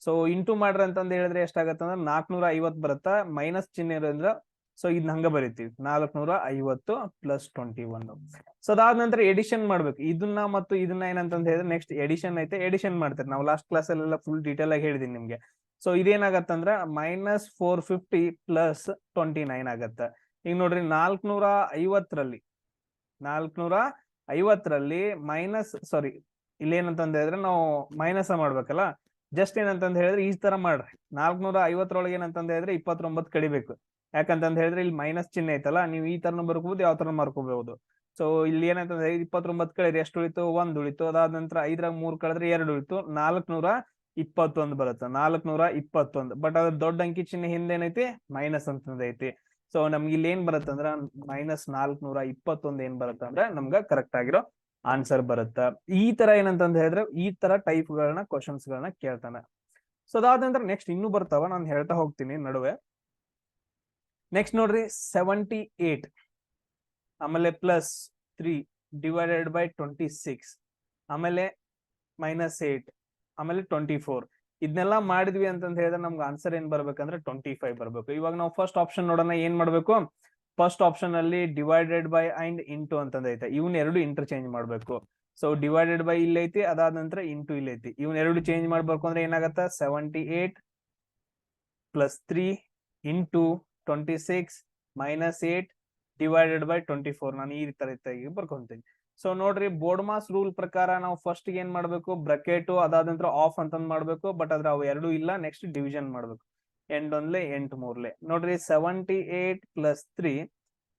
ಸೊ ಇಂಟು ಮಾಡ್ರಿ ಅಂತಂದ್ ಹೇಳಿದ್ರೆ ಎಷ್ಟಾಗತ್ತೆ ಅಂದ್ರೆ 450 ಬರುತ್ತಾ, ಮೈನಸ್ ಚಿಹ್ನೆ ಇರೋದ್ರಿಂದ ಸೊ ಇದನ್ನ ಹಂಗ ಬರಿತೀವಿ 450 ಪ್ಲಸ್ 21. ಸೊ ಅದಾದ ನಂತರ ಎಡಿಷನ್ ಮಾಡ್ಬೇಕು. ಇದನ್ನ ಮತ್ತು ಇದನ್ನ ಏನಂತಂದ್ ಹೇಳಿದ್ರೆ ನೆಕ್ಸ್ಟ್ ಎಡಿಷನ್ ಐತೆ, ಎಡಿಷನ್ ಮಾಡ್ತಾರೆ. ನಾವು ಲಾಸ್ಟ್ ಕ್ಲಾಸ್ ಅಲ್ಲೆಲ್ಲ ಫುಲ್ ಡೀಟೇಲ್ ಆಗಿ ಹೇಳಿದೀನಿ ನಿಮ್ಗೆ. ಸೊ ಇದೇನಾಗತ್ತಂದ್ರ ಮೈನಸ್ 450 ಪ್ಲಸ್ 29 ಆಗತ್ತ. ಈಗ ನೋಡ್ರಿ 450ರಲ್ಲಿ ಮೈನಸ್ ಸಾರಿ ಇಲ್ಲಿ ಏನಂತಂದ್ ಹೇಳಿದ್ರೆ ನಾವು ಮೈನಸ್ ಮಾಡ್ಬೇಕಲ್ಲ. ಜಸ್ಟ್ ಏನಂತಂದ್ ಹೇಳಿದ್ರೆ ಈ ತರ ಮಾಡ್ರಿ. 450ರೊಳಗೆ ಏನಂತಂದ್ ಹೇಳಿದ್ರೆ 29 ಕಡಿಬೇಕು. ಯಾಕಂತಂದ್ ಹೇಳಿದ್ರೆ ಇಲ್ಲಿ ಮೈನಸ್ ಚಿಹ್ನೆ ಐತಲ್ಲ, ನೀವು ಈ ತರ ಬರ್ಕೋಬಹುದು, ಯಾವ ತರ ಮಾಡ್ಕೋಬಹುದು. ಸೊ ಇಲ್ಲಿ ಏನಂತಂದ್ರೆ 29 ಕಳೆದ್ರೆ ಎಷ್ಟು ಉಳಿತು, 1 ಉಳಿತು. ಅದಾದ ನಂತರ 5ರಾಗ 3 ಕಳೆದ್ರೆ 2 ಉಳಿತು. 421 ಬರುತ್ತೆ, 421. ಬಟ್ ಅದ್ರ ದೊಡ್ಡ ಅಂಕಿ ಚಿಹ್ನೆ ಹಿಂದೆ ಏನೈತಿ ಮೈನಸ್ ಅಂತಂದ ಐತಿ. ಸೊ ನಮ್ಗೆ ಇಲ್ಲಿ ಏನ್ ಬರುತ್ತೆ ಅಂದ್ರ ಮೈನಸ್ 421 ಏನ್ ಬರುತ್ತೆ ಅಂದ್ರೆ ನಮ್ಗ ಕರೆಕ್ಟ್ ಆಗಿರೋ ಆನ್ಸರ್ ಬರುತ್ತ. ಈ ತರ ಏನಂತಂದ್ ಹೇಳಿದ್ರೆ ಈ ತರ ಟೈಪ್ ಗಳನ್ನ ಕ್ವಶನ್ಸ್ ಗಳನ್ನ ಕೇಳ್ತಾನೆ. ಸೊ ಅದಾದ ನಂತರ ನೆಕ್ಸ್ಟ್ ಇನ್ನೂ ಬರ್ತಾವ, ನಾನು ಹೇಳ್ತಾ ಹೋಗ್ತೀನಿ ನಡುವೆ. ನೆಕ್ಸ್ಟ್ ನೋಡ್ರಿ 78 ಆಮೇಲೆ ಪ್ಲಸ್ 3 ಡಿವೈಡೆಡ್ ಬೈ 26 ಆಮೇಲೆ ಮೈನಸ್ 8 ಆಮೇಲೆ 24. ಇದನ್ನೆಲ್ಲ ಮಾಡಿದ್ವಿ ಅಂತಂದ್ ಹೇಳಿದ್ರೆ ನಮ್ಗೆ ಆನ್ಸರ್ ಏನ್ ಬರ್ಬೇಕಂದ್ರೆ 25 ಬರ್ಬೇಕು. ಇವಾಗ ನಾವು ಫಸ್ಟ್ ಆಪ್ಷನ್ ನೋಡೋಣ. ಏನ್ ಮಾಡ್ಬೇಕು, ಫಸ್ಟ್ ಆಪ್ಷನ್ ಅಲ್ಲಿ ಡಿವೈಡೆಡ್ ಬೈ ಅಂಡ್ ಇಂಟು ಅಂತಂದ್ ಐತೆ. ಇವನ್ ಎರಡು ಇಂಟರ್ಚೇಂಜ್ ಮಾಡ್ಬೇಕು. ಸೊ ಡಿವೈಡೆಡ್ ಬೈ ಇಲ್ಲಿ ಐತಿ, ಅದಾದ ನಂತರ ಇಂಟು ಇಲ್ಲಿ ಐತಿ. ಇವನ್ ಎರಡು ಚೇಂಜ್ ಮಾಡ್ಬೇಕು ಅಂದ್ರೆ ಏನಾಗತ್ತ 78 plus 3 into 26 minus 8 divided by 24. ನಾನು ಈ ರೀತಿ ಬರ್ಕೊಂತೀನಿ. ಸೊ ನೋಡ್ರಿ ಬೋರ್ಡ್ ಮಾಸ್ ರೂಲ್ ಪ್ರಕಾರ ನಾವು ಫಸ್ಟ್ ಏನ್ ಮಾಡ್ಬೇಕು, ಬ್ರಾಕೆಟ್ ಅದಾದ ನಂತರ ಆಫ್ ಅಂತಂದ್ ಮಾಡ್ಬೇಕು. ಬಟ್ ಅದ್ರ ಅವು ಎರಡು ಇಲ್ಲ. ನೆಕ್ಸ್ಟ್ ಡಿವಿಷನ್ ಮಾಡ್ಬೇಕು. 8 ಒಂದ್ಲೆ 8 ಮೂರ್ಲೆ. ನೋಡ್ರಿ 78 ಪ್ಲಸ್ 3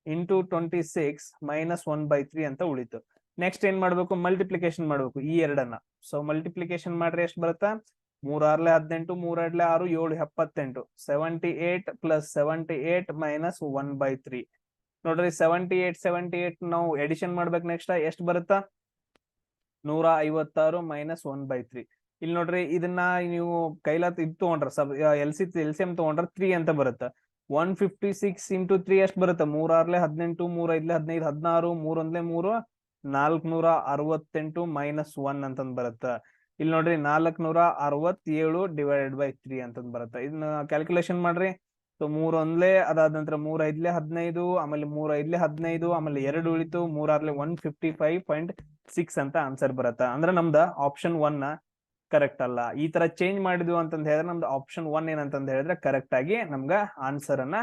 ಇಂಟು 26 ಮೈನಸ್ 1/3 ಅಂತ ಉಳಿತು. ನೆಕ್ಸ್ಟ್ ಏನ್ ಮಾಡ್ಬೇಕು, ಮಲ್ಟಿಪ್ಲಿಕೇಶನ್ ಮಾಡ್ಬೇಕು ಈ ಎರಡನ್ನ. ಸೊ ಮಲ್ಟಿಪ್ಲಿಕೇಶನ್ ಮಾಡ್ರಿ ಎಷ್ಟು ಬರುತ್ತಾ, 3 18 3 6 7 78 78 ಪ್ಲಸ್ 78 ಮೈನಸ್ 1/3 ನೋಡ್ರಿ 78 ನಾವು ಎಡಿಷನ್ ಮಾಡ್ಬೇಕು ನೆಕ್ಸ್ಟ್ ಎಷ್ಟು ಬರುತ್ತಾ 156 ಮೈನಸ್ 1/3 ಇಲ್ಲಿ ನೋಡ್ರಿ ಇದನ್ನ ನೀವು ಕೈಲಾತ್ ಇದು ತಗೊಂಡ್ರ ಎಲ್ಸಿಎಂ ತಗೊಂಡ್ರ 3 ಅಂತ ಬರುತ್ತೆ 156 ಇಂಟು 3 ಎಷ್ಟು ಬರುತ್ತೆ 3 6 18 3 5 15 16 3 1 3 468 ಮೈನಸ್ 1 ಅಂತಂದ್ ಬರುತ್ತೆ ಇಲ್ಲಿ ನೋಡ್ರಿ 467 ಡಿವೈಡೆಡ್ ಬೈ 3 ಅಂತಂದ್ ಬರುತ್ತೆ ಇದನ್ನ ಕ್ಯಾಲ್ಕುಲೇಷನ್ ಮಾಡ್ರಿ ಸೊ 3 1 ಅದಾದ ನಂತರ 3 5 15 ಆಮೇಲೆ 3 5 15 ಆಮೇಲೆ 2 ಉಳಿತು 3 6 155.6 ಅಂತ ಆನ್ಸರ್ ಬರುತ್ತೆ ಅಂದ್ರೆ ನಮ್ದ ಆಪ್ಷನ್ 1 ಕರೆಕ್ಟ್ ಅಲ್ಲ ಈ ತರ ಚೇಂಜ್ ಮಾಡಿದ್ವು ಅಂತಂದ್ ಹೇಳಿದ್ರೆ ನಮ್ದು ಆಪ್ಷನ್ 1 ಏನಂತಂದ್ ಹೇಳಿದ್ರೆ ಕರೆಕ್ಟ್ ಆಗಿ ನಮ್ಗ ಆನ್ಸರ್ ಅನ್ನ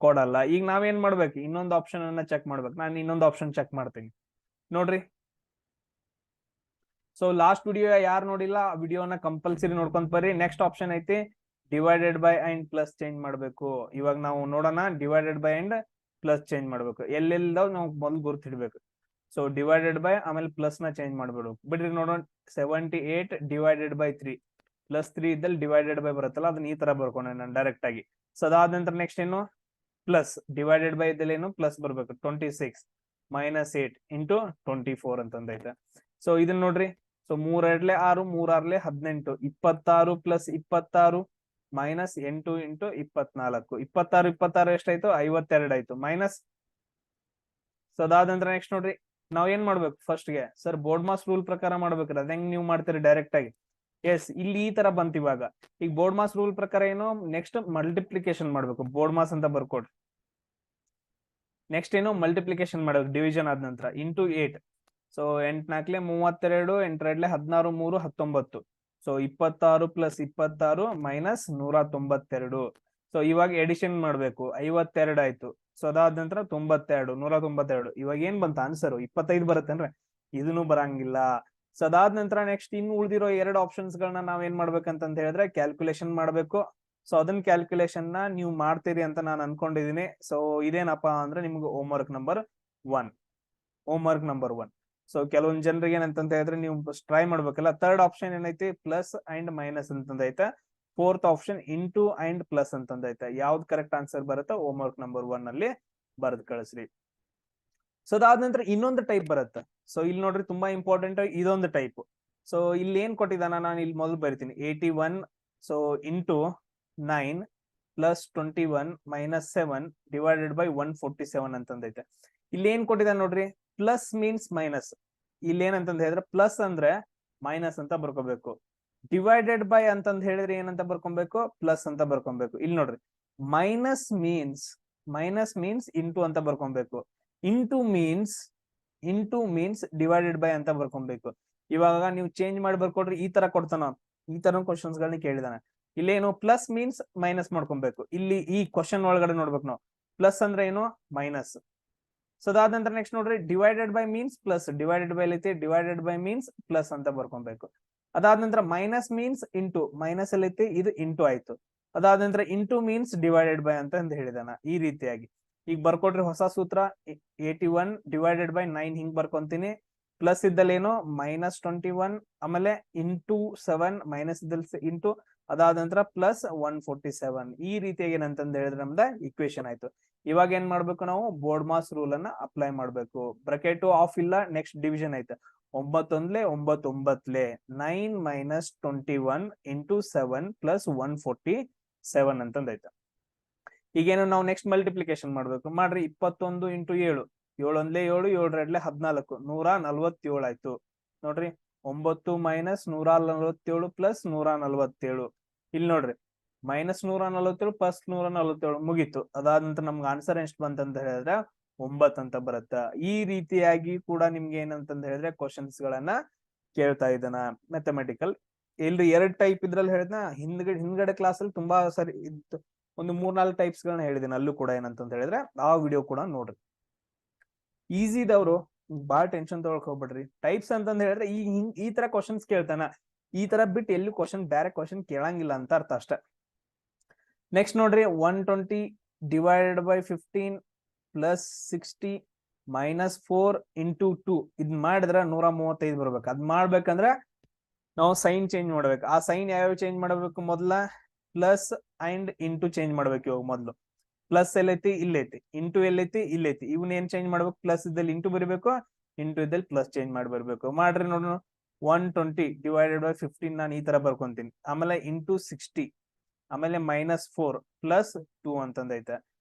ಕೊಡಲ್ಲ ಈಗ ನಾವೇನ್ ಮಾಡ್ಬೇಕು ಇನ್ನೊಂದು ಆಪ್ಷನ್ ಅನ್ನ ಚೆಕ್ ಮಾಡ್ಬೇಕು ನಾನು ಇನ್ನೊಂದು ಆಪ್ಷನ್ ಚೆಕ್ ಮಾಡ್ತೀನಿ ನೋಡ್ರಿ ಸೊ ಲಾಸ್ಟ್ ವಿಡಿಯೋ ಯಾರು ನೋಡಿಲ್ಲ ಆ ವಿಡಿಯೋನ ಕಂಪಲ್ಸರಿ ನೋಡ್ಕೊಂಡ್ ಬರ್ರಿ ನೆಕ್ಸ್ಟ್ ಆಪ್ಷನ್ ಐತಿ divided by and plus change ಮಾಡ್ಬೇಕು ಇವಾಗ ನಾವು ನೋಡೋಣ divided by and plus change ಮಾಡ್ಬೇಕು ಎಲ್ಲೆಲ್ದಾವ್ ನಾವು ಮೊದಲು ಗುರ್ತಿಡ್ಬೇಕು ಸೊ ಡಿವೈಡೆಡ್ ಬೈ ಆಮೇಲೆ ಪ್ಲಸ್ ನ ಚೇಂಜ್ ಮಾಡ್ಬಿಡ್ಬೇಕು ಬಿಡ್ರಿ ನೋಡೋಣ 78 ಡಿವೈಡೆಡ್ ಬೈ 3 ಪ್ಲಸ್ 3 ಇದ್ದಲ್ಲಿ ಡಿವೈಡೆಡ್ ಬೈ ಬರುತ್ತಲ್ಲ ಅದನ್ನ ಈ ತರ ಬರ್ಕೊಂಡೆ ನಾನು ಡೈರೆಕ್ಟ್ ಆಗಿ ಸೊ ಅದಾದ ನಂತರ ನೆಕ್ಸ್ಟ್ ಏನು ಪ್ಲಸ್ ಡಿವೈಡೆಡ್ ಬೈ ಇದ್ದಲ್ಲಿ ಏನು ಪ್ಲಸ್ ಬರ್ಬೇಕು 26 ಮೈನಸ್ 8 ಇಂಟು 24 ಅಂತಂದೈತೆ ಸೊ ಇದನ್ನ ನೋಡ್ರಿ ಸೊ 3 2 6 3 6 18 26 ಪ್ಲಸ್ 26 ಮೈನಸ್ 8 ಇಂಟು 24 26 26 ಎಷ್ಟಾಯ್ತು 52 ಆಯ್ತು ಮೈನಸ್ ಸೊ ಅದಾದ ನಂತರ ನೆಕ್ಸ್ಟ್ ನೋಡ್ರಿ ನಾವ್ ಏನ್ ಮಾಡ್ಬೇಕು ಫಸ್ಟ್ ಗೆ ಸರ್ ಬೋರ್ಡ್ ಮಾಸ್ ರೂಲ್ ಪ್ರಕಾರ ಮಾಡ್ಬೇಕ್ರಿ ಅದ್ ಹೆಂಗ್ ನೀವು ಮಾಡ್ತೀರಿ ಡೈರೆಕ್ಟ್ ಆಗಿ ಎಸ್ ಇಲ್ಲಿ ಈ ತರ ಬಂತ ಇವಾಗ ಈಗ ಬೋರ್ಡ್ ಮಾಸ್ ರೂಲ್ ಪ್ರಕಾರ ಏನು ನೆಕ್ಸ್ಟ್ ಮಲ್ಟಿಪ್ಲಿಕೇಶನ್ ಮಾಡ್ಬೇಕು ಬೋರ್ಡ್ ಮಾಸ್ ಅಂತ ಬರ್ಕೊಡ್ರಿ ನೆಕ್ಸ್ಟ್ ಏನು ಮಲ್ಟಿಪ್ಲಿಕೇಶನ್ ಮಾಡ್ಬೇಕು ಡಿವಿಷನ್ ಆದ ನಂತರ into 8 so 8 4 32 8 2 16 3 19 so 26 plus 26 minus 192 so ಇವಾಗ ಎಡಿಷನ್ ಮಾಡ್ಬೇಕು 52 ಆಯ್ತು ಸೊ ಅದಾದ ನಂತರ 92 192 ಇವಾಗ ಏನ್ ಬಂತ ಆನ್ಸರ್ 25 ಬರುತ್ತೇನ್ರಿ ಇದನ್ನು ಬರಂಗಿಲ್ಲ ಸೊ ಅದಾದ ನಂತರ ನೆಕ್ಸ್ಟ್ ಇನ್ನು ಉಳಿದಿರೋ 2 ಆಪ್ಷನ್ಸ್ ಗಳನ್ನ ನಾವ್ ಏನ್ ಮಾಡ್ಬೇಕಂತ ಹೇಳಿದ್ರೆ ಕ್ಯಾಲ್ಕುಲೇಷನ್ ಮಾಡ್ಬೇಕು ಸೊ ಅದನ್ನ ಕ್ಯಾಲ್ಕುಲೇಷನ್ ನ ನೀವು ಮಾಡ್ತೀರಿ ಅಂತ ನಾನು ಅನ್ಕೊಂಡಿದೀನಿ ಸೊ ಇದೇನಪ್ಪಾ ಅಂದ್ರೆ ನಿಮ್ಗೆ ಹೋಮ್ವರ್ಕ್ ನಂಬರ್ 1 ಸೊ ಕೆಲವೊಂದ್ ಜನರಿಗೆ ಏನಂತ ಹೇಳಿದ್ರೆ ನೀವು ಟ್ರೈ ಮಾಡ್ಬೇಕಲ್ಲ ಥರ್ಡ್ ಆಪ್ಷನ್ ಏನೈತಿ ಪ್ಲಸ್ ಅಂಡ್ ಮೈನಸ್ ಅಂತಂದೈತೆ fourth option into and plus ಅಂತಂದೈತೆ ಯಾವ್ದು ಕರೆಕ್ಟ್ ಆನ್ಸರ್ ಬರುತ್ತೆ ಹೋಮ್ವರ್ಕ್ ನಂಬರ್ 1 ಅಲ್ಲಿ ಬರೆದು ಕಳಿಸ್ರಿ ಸೊ ಅದಾದ ನಂತರ ಇನ್ನೊಂದು ಟೈಪ್ ಬರುತ್ತೆ ಸೊ ಇಲ್ಲಿ ನೋಡ್ರಿ ತುಂಬಾ ಇಂಪಾರ್ಟೆಂಟ್ ಇದೊಂದು ಟೈಪ್ ಸೊ ಇಲ್ಲಿ ಏನ್ ಕೊಟ್ಟಿದ್ದಾನ ನಾನು ಇಲ್ಲಿ ಮೊದಲು ಬರಿತೀನಿ 81 so into 9 plus 21 minus 7 divided by 147 ಅಂತಂದೈತೆ ಇಲ್ಲಿ ಏನ್ ಕೊಟ್ಟಿದ್ದಾನೆ ನೋಡ್ರಿ ಪ್ಲಸ್ ಮೀನ್ಸ್ ಮೈನಸ್ ಇಲ್ಲಿ ಏನಂತಂದ್ ಹೇಳಿದ್ರೆ ಪ್ಲಸ್ ಅಂದ್ರೆ ಮೈನಸ್ ಅಂತ ಬರ್ಕೋಬೇಕು ಡಿವೈಡೆಡ್ ಬೈ ಅಂತಂದ್ ಹೇಳಿದ್ರೆ ಏನಂತ ಬರ್ಕೊಬೇಕು ಪ್ಲಸ್ ಅಂತ ಬರ್ಕೊಬೇಕು ಇಲ್ಲಿ ನೋಡ್ರಿ ಮೈನಸ್ ಮೀನ್ಸ್ ಇಂಟು ಅಂತ ಬರ್ಕೊಬೇಕು ಇಂಟು ಮೀನ್ಸ್ ಡಿವೈಡೆಡ್ ಬೈ ಅಂತ ಬರ್ಕೊಬೇಕು ಇವಾಗ ನೀವು ಚೇಂಜ್ ಮಾಡಿ ಬರ್ಕೊಡ್ರಿ ಈ ತರ ಕೊಡ್ತಾನ ಈ ತರ ಕ್ವಶನ್ಸ್ ಗಳನ್ನ ಕೇಳಿದಾನೆ ಇಲ್ಲೇನು ಪ್ಲಸ್ ಮೀನ್ಸ್ ಮೈನಸ್ ಮಾಡ್ಕೊಬೇಕು ಇಲ್ಲಿ ಈ ಕ್ವಶನ್ ಒಳಗಡೆ ನೋಡ್ಬೇಕು ನಾವು ಪ್ಲಸ್ ಅಂದ್ರೆ ಏನು ಮೈನಸ್ ಸೊ ಅದಾದ ನಂತರ ನೆಕ್ಸ್ಟ್ ನೋಡ್ರಿ divided by means plus divided by ಐತಿ ಡಿವೈಡೆಡ್ ಬೈ ಮೀನ್ಸ್ ಪ್ಲಸ್ ಅಂತ ಬರ್ಕೊಬೇಕು ಅದಾದ ನಂತರ ಮೈನಸ್ ಮೀನ್ಸ್ ಇಂಟು ಮೈನಸ್ ಅಲ್ಲಿ ಐತಿ ಇದು ಇಂಟು ಆಯ್ತು ಅದಾದ ನಂತರ ಇಂಟು ಮೀನ್ಸ್ ಡಿವೈಡೆಡ್ ಬೈ ಅಂತ ಹೇಳಿದಾನ ಈ ರೀತಿಯಾಗಿ ಈಗ ಬರ್ಕೊಡ್ರಿ ಹೊಸ ಸೂತ್ರ 81 ಡಿವೈಡೆಡ್ ಬೈ 9 ಹಿಂಗ್ ಬರ್ಕೊಂತೀನಿ ಪ್ಲಸ್ ಇದ್ದಲ್ಲೇನು ಮೈನಸ್ 21 ಆಮೇಲೆ ಇಂಟು 7 ಮೈನಸ್ ಇದ್ದಲ್ಲಿ ಇಂಟು ಅದಾದ ನಂತರ ಪ್ಲಸ್ 147 ಈ ರೀತಿಯಾಗಿ ಏನಂತಂದ್ ಹೇಳಿದ್ರೆ ನಮ್ದ ಇಕ್ವೇಶನ್ ಆಯ್ತು ಇವಾಗ ಏನ್ ಮಾಡ್ಬೇಕು ನಾವು ಬೋರ್ಡ್ ಮಾಸ್ ರೂಲ್ ಅನ್ನ ಅಪ್ಲೈ ಮಾಡ್ಬೇಕು ಬ್ರಾಕೆಟ್ ಆಫ್ ಇಲ್ಲ ನೆಕ್ಸ್ಟ್ ಡಿವಿಷನ್ ಐತೆ 9 1 9 9 ಮೈನಸ್ 21 ಇಂಟು 7 ಪ್ಲಸ್ 147 ಅಂತಂದೈತೆ ಈಗೇನು ನಾವು ನೆಕ್ಸ್ಟ್ ಮಲ್ಟಿಪ್ಲಿಕೇಶನ್ ಮಾಡ್ಬೇಕು ಮಾಡ್ರಿ 21 ಇಂಟು 7 7 1 7 7 2 14 147 ಆಯ್ತು ನೋಡ್ರಿ 9 ಮೈನಸ್ 147 ಪ್ಲಸ್ 147 ಇಲ್ಲಿ ನೋಡ್ರಿ ಮೈನಸ್ 147 ಪ್ಲಸ್ 147 ಮುಗೀತು ಅದಾದ ನಂತರ ನಮ್ಗೆ ಆನ್ಸರ್ ಎಷ್ಟು ಬಂತಂತ ಹೇಳಿದ್ರೆ 9 ಅಂತ ಬರುತ್ತೆ ಈ ರೀತಿಯಾಗಿ ಕೂಡ ನಿಮ್ಗೆ ಏನಂತಂದ ಹೇಳಿದ್ರೆ ಕ್ವಶನ್ಸ್ ಗಳನ್ನ ಕೇಳ್ತಾ ಇದ್ದಾನ ಮ್ಯಾಥಮೆಟಿಕಲ್ ಎಲ್ರಿ 2 ಟೈಪ್ ಇದ್ರಲ್ಲಿ ಹೇಳಿದ್ನ ಹಿಂದ್ಗಡೆ ಕ್ಲಾಸ್ ಅಲ್ಲಿ ತುಂಬಾ ಸರಿ ಇತ್ತು ಒಂದು 3-4 ಟೈಪ್ಸ್ ಗಳನ್ನ ಹೇಳಿದ್ದೀನಿ ಅಲ್ಲೂ ಕೂಡ ಏನಂತ ಹೇಳಿದ್ರೆ ಆ ವಿಡಿಯೋ ಕೂಡ ನೋಡ್ರಿ ಈಸಿ ಇದವ್ರು ಬಾಳ ಟೆನ್ಷನ್ ತಗೊಳಕ್ ಹೋಗ್ಬಿಡ್ರಿ ಟೈಪ್ಸ್ ಅಂತಂದ್ ಹೇಳಿದ್ರೆ ಈ ತರ ಕ್ವಶನ್ಸ್ ಕೇಳ್ತಾನ ಈ ತರ ಬಿಟ್ಟು ಎಲ್ಲಿ ಬೇರೆ ಕ್ವಶನ್ ಕೇಳಂಗಿಲ್ಲ ಅಂತ ಅರ್ಥ ಅಷ್ಟೇ ನೆಕ್ಸ್ಟ್ ನೋಡ್ರಿ 120 divided by 15 plus 60 minus 4 into 2 ಇದ್ ಮಾಡಿದ್ರೆ 135 ಬರ್ಬೇಕು ಅದ್ ಮಾಡ್ಬೇಕಂದ್ರೆ ನಾವು ಸೈನ್ ಚೇಂಜ್ ಮಾಡ್ಬೇಕು. ಆ ಸೈನ್ ಯಾವ್ಯಾವ ಚೇಂಜ್ ಮಾಡಬೇಕು? ಮೊದಲ ಪ್ಲಸ್ ಅಂಡ್ ಇಂಟು ಚೇಂಜ್ ಮಾಡ್ಬೇಕು. ಇವಾಗ ಮೊದಲು ಪ್ಲಸ್ ಎಲ್ಲೈತಿ, ಇಲ್ಲೈತಿ. ಇಂಟು ಎಲ್ಲೈತಿ, ಇಲ್ಲೈತಿ. ಇವನ್ ಏನ್ ಚೇಂಜ್ ಮಾಡ್ಬೇಕು? ಪ್ಲಸ್ ಇದ್ದಲ್ಲಿ ಇಂಟು ಬರಿಬೇಕು, ಇಂಟು ಇದ್ದಲ್ಲಿ ಪ್ಲಸ್ ಚೇಂಜ್ ಮಾಡಿ ಬರ್ಬೇಕು. ಮಾಡ್ರಿ ನೋಡೋಣ. 120 ಡಿವೈಡೆಡ್ ಬೈ 15 ನಾನು ಈ ತರ ಬರ್ಕೊಂತೀನಿ. ಆಮೇಲೆ ಇಂಟು 60, ಆಮೇಲೆ -4 ಪ್ಲಸ್ 2 ಅಂತಂದೈತೆ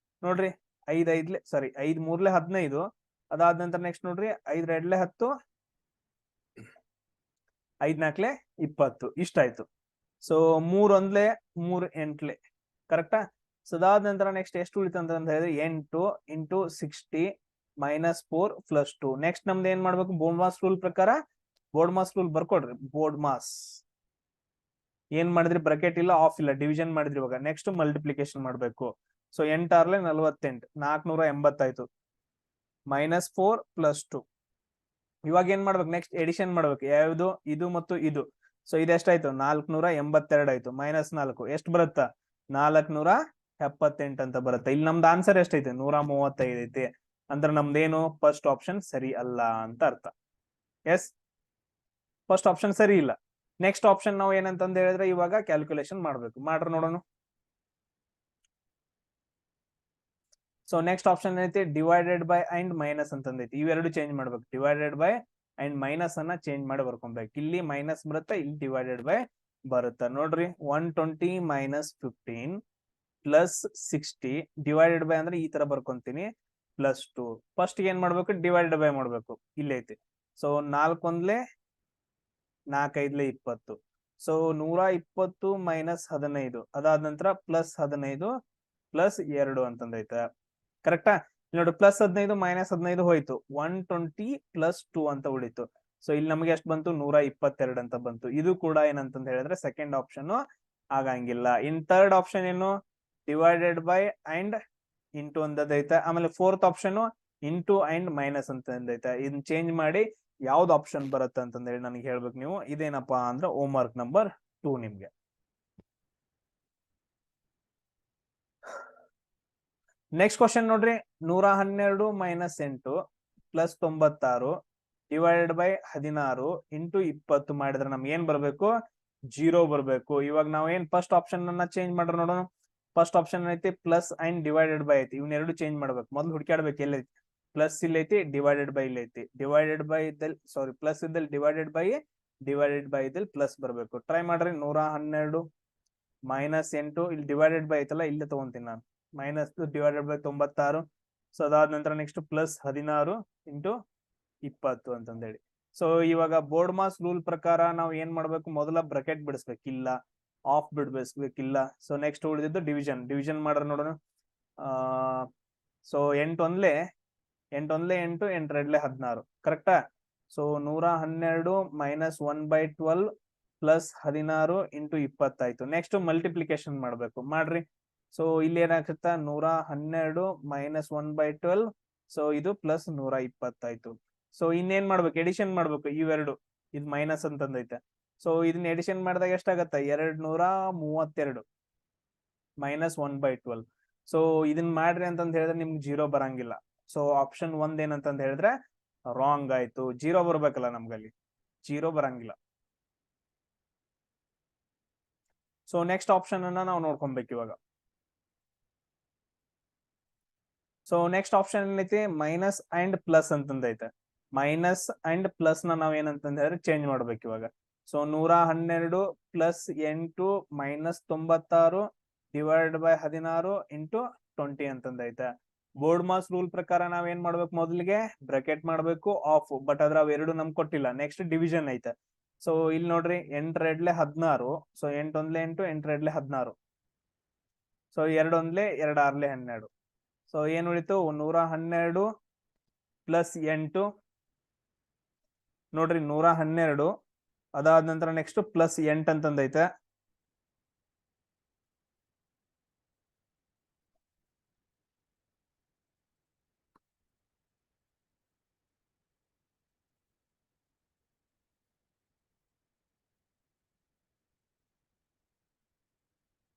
ನೋಡ್ರಿ. 5 ಮೂರ್ಲೆ 15. ಅದಾದ ನಂತರ ನೆಕ್ಸ್ಟ್ ನೋಡ್ರಿ, 5 2 10, 5 4 20 ಇಷ್ಟ ಆಯ್ತು. ಸೊ 3 1 3 8 ಕರೆಕ್ಟಾ? ಸೊ ಅದಾದ ನಂತರ ನೆಕ್ಸ್ಟ್ ಎಷ್ಟು ಉಳಿತು ಅಂತ ಹೇಳಿದ್ರೆ 8 ಇಂಟು 60 -4 ಪ್ಲಸ್ 2. ನೆಕ್ಸ್ಟ್ ನಮ್ದು ಏನ್ ಮಾಡ್ಬೇಕು? ಬೋರ್ಡ್ ಮಾಸ್ ರೂಲ್ ಪ್ರಕಾರ ಬೋರ್ಡ್ ಮಾಸ್ ರೂಲ್ ಬರ್ಕೊಡ್ರಿ. ಬೋರ್ಡ್ ಮಾಸ್ ಏನ್ ಮಾಡಿದ್ರಿ? ಬ್ರಾಕೆಟ್ ಇಲ್ಲ, ಆಫ್ ಇಲ್ಲ, ಡಿವಿಷನ್ ಮಾಡಿದ್ರಿ. ಇವಾಗ ನೆಕ್ಸ್ಟ್ ಮಲ್ಟಿಪ್ಲಿಕೇಶನ್ ಮಾಡ್ಬೇಕು. ಸೊ 8 6 48, 480 ಆಯ್ತು. -4 ಪ್ಲಸ್ 2. ಇವಾಗ ಏನ್ ಮಾಡ್ಬೇಕು? ನೆಕ್ಸ್ಟ್ ಎಡಿಷನ್ ಮಾಡ್ಬೇಕು. ಯಾವ್ದು? ಇದು ಮತ್ತು ಇದು. ಸೊ ಇದೆಷ್ಟಾಯ್ತು? 482 ಆಯ್ತು. -4 ಎಷ್ಟು ಬರುತ್ತಾ? 478 ಅಂತ ಬರುತ್ತೆ. ಇಲ್ಲಿ ನಮ್ದು ಆನ್ಸರ್ ಎಷ್ಟೈತೆ? 135 ಐತಿ. ಅಂದ್ರೆ ನಮ್ದೇನು ಫಸ್ಟ್ ಆಪ್ಷನ್ ಸರಿ ಅಲ್ಲ ಅಂತ ಅರ್ಥ. ಎಸ್, ಫಸ್ಟ್ ಆಪ್ಷನ್ ಸರಿ ಇಲ್ಲ. ನೆಕ್ಸ್ಟ್ ಆಪ್ಷನ್ ನಾವು ಏನಂತಂದ ಹೇಳಿದ್ರೆ ಇವಾಗ ಕ್ಯಾಲ್ಕುಲೇಷನ್ ಮಾಡ್ಬೇಕು. ಮಾಡ್ರಿ ನೋಡೋಣ. ಸೊ ನೆಕ್ಸ್ಟ್ ಆಪ್ಷನ್ ಐತಿ ಡಿವೈಡೆಡ್ ಬೈ ಅಂಡ್ ಮೈನಸ್ ಅಂತಂದೈತಿ. ಇವೆರಡು ಚೇಂಜ್ ಮಾಡ್ಬೇಕು. ಡಿವೈಡೆಡ್ ಬೈ ಅಂಡ್ ಮೈನಸ್ ಅನ್ನ ಚೇಂಜ್ ಮಾಡಿ ಬರ್ಕೊಬೇಕು. ಇಲ್ಲಿ ಮೈನಸ್ ಬರುತ್ತೆ, ಇಲ್ಲಿ ಡಿವೈಡೆಡ್ ಬೈ ಬರುತ್ತೆ. ನೋಡ್ರಿ, 120 -15 ಪ್ಲಸ್ 60 ಡಿವೈಡೆಡ್ ಬೈ ಅಂದ್ರೆ ಈ ತರ ಬರ್ಕೊಂತೀನಿ, ಪ್ಲಸ್ 2. ಫಸ್ಟ್ ಏನ್ ಮಾಡ್ಬೇಕು? ಡಿವೈಡೆಡ್ ಬೈ ಮಾಡ್ಬೇಕು. ಇಲ್ಲೈತಿ. ಸೊ 4 1 4 5 20. ಸೊ 120 -15, ಅದಾದ ನಂತರ ಪ್ಲಸ್ 15 ಪ್ಲಸ್ 2 ಅಂತಂದೈತೆ. ಕರೆಕ್ಟಾ? ನೋಡಿ, ಪ್ಲಸ್ 15 -15 ಹೋಯ್ತು. 120 ಪ್ಲಸ್ 2 ಅಂತ ಉಳಿತು. ಸೊ ಇಲ್ಲಿ ನಮಗೆ ಎಷ್ಟು ಬಂತು? 122 ಅಂತ ಬಂತು. ಇದು ಕೂಡ ಏನಂತಂದ ಹೇಳಿದ್ರೆ ಸೆಕೆಂಡ್ ಆಪ್ಷನ್ ಆಗಂಗಿಲ್ಲ. ಇನ್ ಥರ್ಡ್ ಆಪ್ಷನ್ ಏನು? ಡಿವೈಡೆಡ್ ಬೈ ಅಂಡ್ ಇಂಟು ಅಂದೈತೆ. ಆಮೇಲೆ fourth option into and minus ಅಂತ ಅಂದೈತೆ. ಇದನ್ನ ಚೇಂಜ್ ಮಾಡಿ ಯಾವ್ದು ಆಪ್ಷನ್ ಬರುತ್ತೆ ಅಂತಂದೇಳಿ ನನಗೆ ಹೇಳ್ಬೇಕು ನೀವು. ಇದೇನಪ್ಪಾ ಅಂದ್ರೆ ಹೋಮ್ ವರ್ಕ್ ನಂಬರ್ 2 ನಿಮ್ಗೆ. ನೆಕ್ಸ್ಟ್ ಕ್ವಶನ್ ನೋಡ್ರಿ, 112 -8 ಪ್ಲಸ್ 96 ಡಿವೈಡೆಡ್ ಬೈ 16 ಇಂಟು 20 ಮಾಡಿದ್ರೆ ನಮ್ಗೆ ಏನ್ ಬರ್ಬೇಕು? 0 ಬರ್ಬೇಕು. ಇವಾಗ ನಾವ್ ಏನ್ ಫಸ್ಟ್ ಆಪ್ಷನ್ ಅನ್ನ ಚೇಂಜ್ ಮಾಡ್ರ ನೋಡೋಣ. ಫಸ್ಟ್ ಆಪ್ಷನ್ ಐತಿ ಪ್ಲಸ್ ಅಂಡ್ ಡಿವೈಡೆಡ್ ಬೈ ಐತಿ. ಇವ್ನ ಚೇಂಜ್ ಮಾಡ್ಬೇಕು. ಮೊದ್ಲು ಹುಡುಕಾಡ್ಬೇಕು ಎಲ್ಲೈತಿ. ಪ್ಲಸ್ ಇಲ್ಲೈತಿ, ಡಿವೈಡೆಡ್ ಬೈ ಇಲ್ಲೈತಿ. ಡಿವೈಡೆಡ್ ಬೈ ಇದ್ದಲ್ಲಿ ಸಾರಿ ಪ್ಲಸ್ ಇದ್ದಲ್ಲಿ ಡಿವೈಡೆಡ್ ಬೈ ಇದ್ದಲ್ಲಿ ಪ್ಲಸ್ ಬರ್ಬೇಕು. ಟ್ರೈ ಮಾಡ್ರಿ. 112 -8 ಇಲ್ಲಿ ಡಿವೈಡೆಡ್ ಬೈ ಐತಲ್ಲ, ಇಲ್ಲೇ ತಗೊಂತೀನಿ ನಾನು. Minus divided by 96. ಸೊ ಅದಾದ ನಂತರ ನೆಕ್ಸ್ಟ್ ಪ್ಲಸ್ 16 ಇಂಟು 20 ಅಂತಂದೇಳಿ. ಸೊ ಇವಾಗ ಬೋರ್ಡ್ ಮಾಸ್ ರೂಲ್ ಪ್ರಕಾರ ನಾವು ಏನ್ ಮಾಡ್ಬೇಕು? ಮೊದಲ ಬ್ರಾಕೆಟ್ ಬಿಡಿಸ್ಬೇಕಿಲ್ಲ, ಆಫ್ ಬಿಡ್ಬೇಕಿಲ್ಲ. ಸೊ ನೆಕ್ಸ್ಟ್ ಉಳಿದಿದ್ದು ಡಿವಿಷನ್ ಮಾಡ್ರ ನೋಡೋಣ. ಸೊ 8 1 8 8 8 2 16 ಕರೆಕ್ಟಾ? ಸೊ 112 -1/12 ಪ್ಲಸ್ 16 ಇಂಟು 20 ಆಯ್ತು. ನೆಕ್ಸ್ಟ್ ಮಲ್ಟಿಪ್ಲಿಕೇಶನ್ ಮಾಡ್ಬೇಕು. ಮಾಡ್ರಿ. ಸೊ ಇಲ್ಲಿ ಏನಾಗ್ತತ್ತ? 112 -1/12. ಸೊ ಇದು ಪ್ಲಸ್ 120 ಆಯ್ತು. ಸೊ ಇನ್ನೇನ್ ಮಾಡ್ಬೇಕು? ಎಡಿಷನ್ ಮಾಡ್ಬೇಕು ಇವೆರಡು. ಇದು ಮೈನಸ್ ಅಂತಂದೈತೆ. ಸೊ ಇದನ್ನ ಎಡಿಷನ್ ಮಾಡಿದಾಗ ಎಷ್ಟಾಗತ್ತ? 232 -1/12. ಸೊ ಇದನ್ನ ಮಾಡ್ರಿ ಅಂತಂದ ಹೇಳಿದ್ರೆ ನಿಮ್ಗೆ 0 ಬರಂಗಿಲ್ಲ. ಸೊ ಆಪ್ಷನ್ 1 ಏನಂತಂದ ಹೇಳಿದ್ರೆ ರಾಂಗ್ ಆಯ್ತು. 0 ಬರ್ಬೇಕಲ್ಲ ನಮ್ಗಲ್ಲಿ, 0 ಬರಂಗಿಲ್ಲ. ಸೊ ನೆಕ್ಸ್ಟ್ ಆಪ್ಷನ್ ಅನ್ನ ನಾವು ನೋಡ್ಕೊಬೇಕು ಇವಾಗ. ಸೊ ನೆಕ್ಸ್ಟ್ ಆಪ್ಷನ್ ಏನೈತಿ? ಮೈನಸ್ ಅಂಡ್ ಪ್ಲಸ್ ಅಂತಂದೈತೆ. ಮೈನಸ್ ಅಂಡ್ ಪ್ಲಸ್ ನ ನಾವ್ ಏನಂತಂದ ಹೇಳಿದ್ರೆ ಚೇಂಜ್ ಮಾಡ್ಬೇಕು ಇವಾಗ. So 112 plus 8 -96 divided by 16 into 20 ಅಂತಂದೈತೆ. ಬೋರ್ಡ್ ಮಾಸ್ ರೂಲ್ ಪ್ರಕಾರ ನಾವ್ ಏನ್ ಮಾಡ್ಬೇಕು? ಮೊದಲಿಗೆ ಬ್ರಾಕೆಟ್ ಮಾಡ್ಬೇಕು, ಆಫ್. ಬಟ್ ಅದ್ರ ಅವೆರಡು ನಮ್ಗೆ ಕೊಟ್ಟಿಲ್ಲ. ನೆಕ್ಸ್ಟ್ ಡಿವಿಷನ್ ಐತೆ. ಸೊ ಇಲ್ಲಿ ನೋಡ್ರಿ, 8 2 16. ಸೊ 8 1 8 8 2 16. ಸೊ 2 1 2 6 12. ಸೊ ಏನ್ ಉಳಿತು? 112 ಪ್ಲಸ್ 8 ನೋಡ್ರಿ, 112. ಅದಾದ ನಂತರ ನೆಕ್ಸ್ಟ್ ಪ್ಲಸ್ 8 ಅಂತಂದೈತೆ.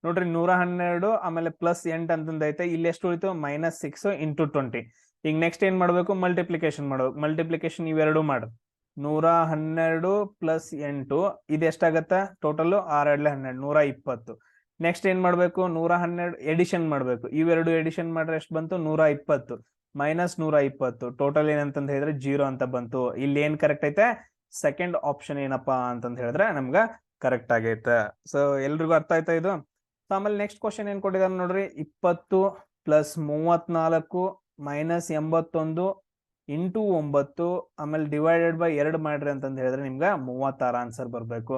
ನೋಡ್ರಿ, 112 ಆಮೇಲೆ ಪ್ಲಸ್ 8 ಅಂತಂದೈತೆ. ಇಲ್ಲಿ ಎಷ್ಟು ಉಳಿತು? -6 ಇಂಟು 20. ಈಗ ನೆಕ್ಸ್ಟ್ ಏನ್ ಮಾಡ್ಬೇಕು? ಮಲ್ಟಿಪ್ಲಿಕೇಶನ್ ಮಾಡ್ಬೇಕು. ಮಲ್ಟಿಪ್ಲಿಕೇಶನ್ ಇವೆರಡು ಮಾಡು. 112 ಪ್ಲಸ್ 8 ಇದೆಷ್ಟಾಗತ್ತ ಟೋಟಲ್ 6 2 12 120. ನೆಕ್ಸ್ಟ್ ಏನ್ ಮಾಡ್ಬೇಕು 112 ಎಡಿಷನ್ ಮಾಡ್ಬೇಕು. ಇವೆರಡು ಎಡಿಷನ್ ಮಾಡ್ರೆ ಎಷ್ಟು ಬಂತು 120 ಮೈನಸ್ 120 ಟೋಟಲ್ ಏನಂತಂದ್ ಹೇಳಿದ್ರೆ 0 ಅಂತ ಬಂತು. ಇಲ್ಲಿ ಏನ್ ಕರೆಕ್ಟ್ ಐತೆ ಸೆಕೆಂಡ್ ಆಪ್ಷನ್ ಏನಪ್ಪಾ ಅಂತಂದ್ ಹೇಳಿದ್ರೆ ನಮ್ಗ ಕರೆಕ್ಟ್ ಆಗೈತೆ. ಸೊ ಎಲ್ರಿಗೂ ಅರ್ಥ ಆಯ್ತಾ ಇದು. ಆಮೇಲೆ ನೆಕ್ಸ್ಟ್ ಕ್ವಶನ್ ಏನ್ ಕೊಟ್ಟಿದಾರೆ ನೋಡ್ರಿ 20 ಪ್ಲಸ್ 34 ಮೈನಸ್ 81 ಇಂಟು 9 ಆಮೇಲೆ ಡಿವೈಡೆಡ್ ಬೈ 2 ಮಾಡ್ರಿ ಅಂತಂದ್ ಹೇಳಿದ್ರೆ ನಿಮ್ಗೆ 36 ಆನ್ಸರ್ ಬರ್ಬೇಕು.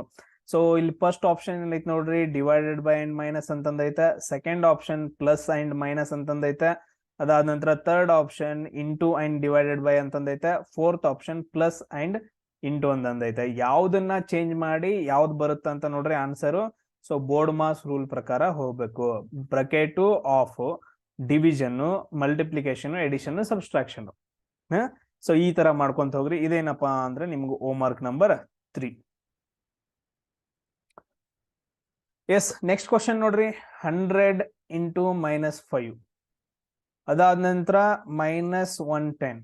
ಸೊ ಇಲ್ಲಿ ಫಸ್ಟ್ ಆಪ್ಷನ್ ಏನೈತೆ ನೋಡ್ರಿ ಡಿವೈಡೆಡ್ ಬೈ ಅಂಡ್ ಮೈನಸ್ ಅಂತಂದೈತೆ. Second option plus and minus ಅಂತಂದೈತೆ. ಅದಾದ ನಂತರ third option into and divided by ಅಂತಂದೈತೆ. Fourth option plus and into ಅಂತಂದೈತೆ. ಯಾವ್ದನ್ನ ಚೇಂಜ್ ಮಾಡಿ ಯಾವ್ದು ಬರುತ್ತೆ ಅಂತ ನೋಡ್ರಿ answer. So BODMAS rule ಪ್ರಕಾರ ಹೋಗ್ಬೇಕು. Bracket of division multiplication addition subtraction. So ಈ ತರ ಮಾಡ್ಕೊಂತ ಹೋಗ್ರಿ. ಇದೇನಪ್ಪಾ ಅಂದ್ರೆ ನಿಮ್ಗೆ home work number 3. Yes next question ನೋಡ್ರಿ 100 ಇಂಟು -5 ಅದಾದ ನಂತರ -110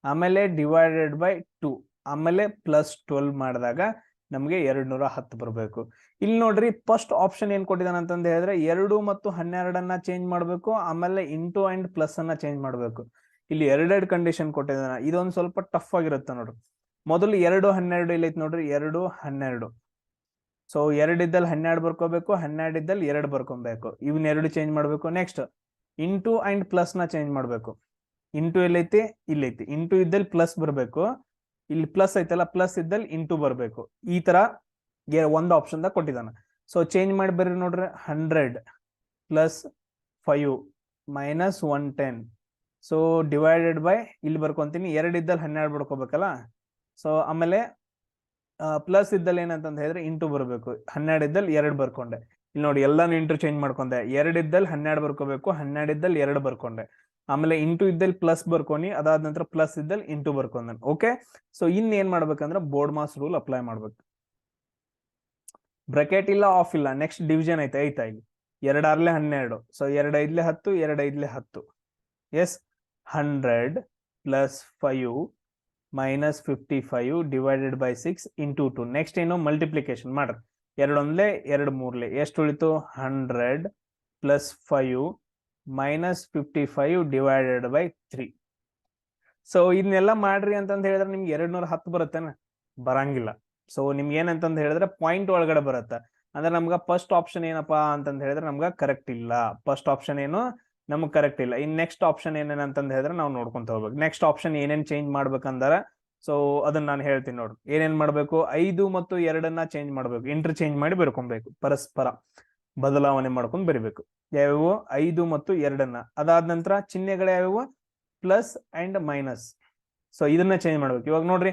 ಆಮೇಲೆ ಡಿವೈಡೆಡ್ ಬೈ 2 ಆಮೇಲೆ ಪ್ಲಸ್ 12 ಮಾಡಿದಾಗ ನಮ್ಗೆ 210 ಬರಬೇಕು. ಇಲ್ಲಿ ನೋಡ್ರಿ ಫಸ್ಟ್ ಆಪ್ಷನ್ ಏನ್ ಕೊಟ್ಟಿದ್ದಾನೆ ಅಂತಂದ ಹೇಳಿದ್ರೆ 2 ಮತ್ತು 12 ಚೇಂಜ್ ಮಾಡ್ಬೇಕು, ಆಮೇಲೆ ಇಂಟು ಅಂಡ್ ಪ್ಲಸ್ ಅನ್ನ ಚೇಂಜ್ ಮಾಡ್ಬೇಕು. ಇಲ್ಲಿ ಎರಡೆರಡು ಕಂಡೀಷನ್ ಕೊಟ್ಟಿದ್ದಾನ. ಇದೊಂದು ಸ್ವಲ್ಪ ಟಫ್ ಆಗಿರುತ್ತೆ ನೋಡ್ರಿ. ಮೊದಲು 2 12 ಇಲ್ಲಿ ಐತಿ ನೋಡ್ರಿ 2 12. ಸೊ 2 ಇದ್ದಲ್ಲಿ 12 ಬರ್ಕೋಬೇಕು, 12 ಇದ್ದಲ್ಲಿ 2 ಬರ್ಕೊಬೇಕು. ಇವನ್ 2 ಚೇಂಜ್ ಮಾಡ್ಬೇಕು. ನೆಕ್ಸ್ಟ್ ಇಂಟು ಅಂಡ್ ಪ್ಲಸ್ ನ ಚೇಂಜ್ ಮಾಡ್ಬೇಕು. ಇಂಟು ಎಲ್ಲೈತಿ ಇಲ್ಲೈತಿ. ಇಂಟು ಇದ್ದಲ್ಲಿ ಪ್ಲಸ್ ಬರ್ಬೇಕು, ಇಲ್ಲಿ ಪ್ಲಸ್ ಐತಲ್ಲ ಪ್ಲಸ್ ಇದ್ದಲ್ಲಿ ಇಂಟು ಬರ್ಬೇಕು. ಈ ತರ ಒಂದು ಆಪ್ಷನ್ ದಾಗ ಕೊಟ್ಟಿದ್ದಾನ. ಸೊ ಚೇಂಜ್ ಮಾಡಿ ಬರ್ರಿ ನೋಡ್ರಿ 100 plus 5 minus 110. So divided by ಇಲ್ಲಿ ಬರ್ಕೊಂತೀನಿ 2 ಇದ್ದಲ್ಲಿ 12 ಬರ್ಕೋಬೇಕಲ್ಲ. ಸೊ ಆಮೇಲೆ ಪ್ಲಸ್ ಇದ್ದಲ್ಲಿ ಏನಂತಂದ ಹೇಳಿದ್ರೆ ಇಂಟು ಬರ್ಬೇಕು. 12 ಇದ್ದಲ್ಲಿ 2 ಬರ್ಕೊಂಡೆ. ಇಲ್ಲಿ ನೋಡಿ ಎಲ್ಲಾನು ಇಂಟು ಚೇಂಜ್ ಮಾಡ್ಕೊಂಡೆ. 2 ಇದ್ದಲ್ಲಿ 12 ಬರ್ಕೋಬೇಕು, 12 ಇದ್ದಲ್ಲಿ 2 ಬರ್ಕೊಂಡೆ. ಆಮೇಲೆ ಇಂಟು ಇದ್ದಲ್ಲಿ ಪ್ಲಸ್ ಬರ್ಕೊನಿ, ಅದಾದ ನಂತರ ಪ್ಲಸ್ ಇದ್ದಲ್ಲಿ ಇಂಟು ಬರ್ಕೊಂಡೆ. ಓಕೆ. ಸೊ ಇನ್ ಏನ್ ಮಾಡ್ಬೇಕಂದ್ರೆ ಬೋರ್ಡ್ ಮಾಸ್ ರೂಲ್ ಅಪ್ಲೈ ಮಾಡ್ಬೇಕು. ಬ್ರಾಕೆಟ್ ಇಲ್ಲ, ಆಫ್ ಇಲ್ಲ. ನೆಕ್ಸ್ಟ್ ಡಿವಿಷನ್ ಐತೆ ಐತಾ ಇಲ್ಲಿ 2 6 12. ಸೊ 2 5 10, 2 5 10. ಎಸ್ 100 plus 5 minus 55 divided by 6 into 2. Next ಏನು ಮಲ್ಟಿಪ್ಲಿಕೇಶನ್ ಮಾಡ್ರಿ. 2 1 2 3 ಎಷ್ಟು ಉಳಿತು 100 plus 5 minus 55 divided by 3. So ಇದನ್ನೆಲ್ಲ ಮಾಡ್ರಿ ಅಂತಂದ ಹೇಳಿದ್ರೆ ನಿಮ್ಗೆ 210 ಬರುತ್ತೇನ? ಬರಂಗಿಲ್ಲ. ಸೊ ನಿಮ್ಗೆ ಏನಂತಂದ್ ಹೇಳಿದ್ರೆ ಪಾಯಿಂಟ್ ಒಳಗಡೆ ಬರುತ್ತೆ. ಅಂದ್ರೆ ನಮ್ಗ ಫಸ್ಟ್ ಆಪ್ಷನ್ ಏನಪ್ಪಾ ಅಂತಂದ್ ಹೇಳಿದ್ರೆ ನಮ್ಗ ಕರೆಕ್ಟ್ ಇಲ್ಲ. ಫಸ್ಟ್ ಆಪ್ಷನ್ ಏನು ನಮ್ಗೆ ಕರೆಕ್ಟ್ ಇಲ್ಲ. ಇನ್ ನೆಕ್ಸ್ಟ್ ಆಪ್ಷನ್ ಏನೇನಂತಂದ್ ಹೇಳಿದ್ರೆ ನಾವು ನೋಡ್ಕೊಂತ ಹೋಗ್ಬೇಕು. ನೆಕ್ಸ್ಟ್ ಆಪ್ಷನ್ ಏನೇನ್ ಚೇಂಜ್ ಮಾಡ್ಬೇಕಂದ್ರೆ ಸೊ ಅದನ್ನ ನಾನು ಹೇಳ್ತೀನಿ ನೋಡ್ರಿ. ಏನೇನ್ ಮಾಡ್ಬೇಕು 5 ಮತ್ತು 2 ಚೇಂಜ್ ಮಾಡ್ಬೇಕು. ಇಂಟರ್ಚೇಂಜ್ ಮಾಡಿ ಬರ್ಕೊಬೇಕು. ಪರಸ್ಪರ ಬದಲಾವಣೆ ಮಾಡ್ಕೊಂಡ್ ಬರಿಬೇಕು. ಯಾವ್ಯಾವು 5 ಮತ್ತು 2. ಅದಾದ ನಂತರ ಚಿಹ್ನೆಗಳು ಯಾವ್ಯಾವು ಪ್ಲಸ್ ಅಂಡ್ ಮೈನಸ್. ಸೊ ಇದನ್ನ ಚೇಂಜ್ ಮಾಡ್ಬೇಕು. ಇವಾಗ ನೋಡ್ರಿ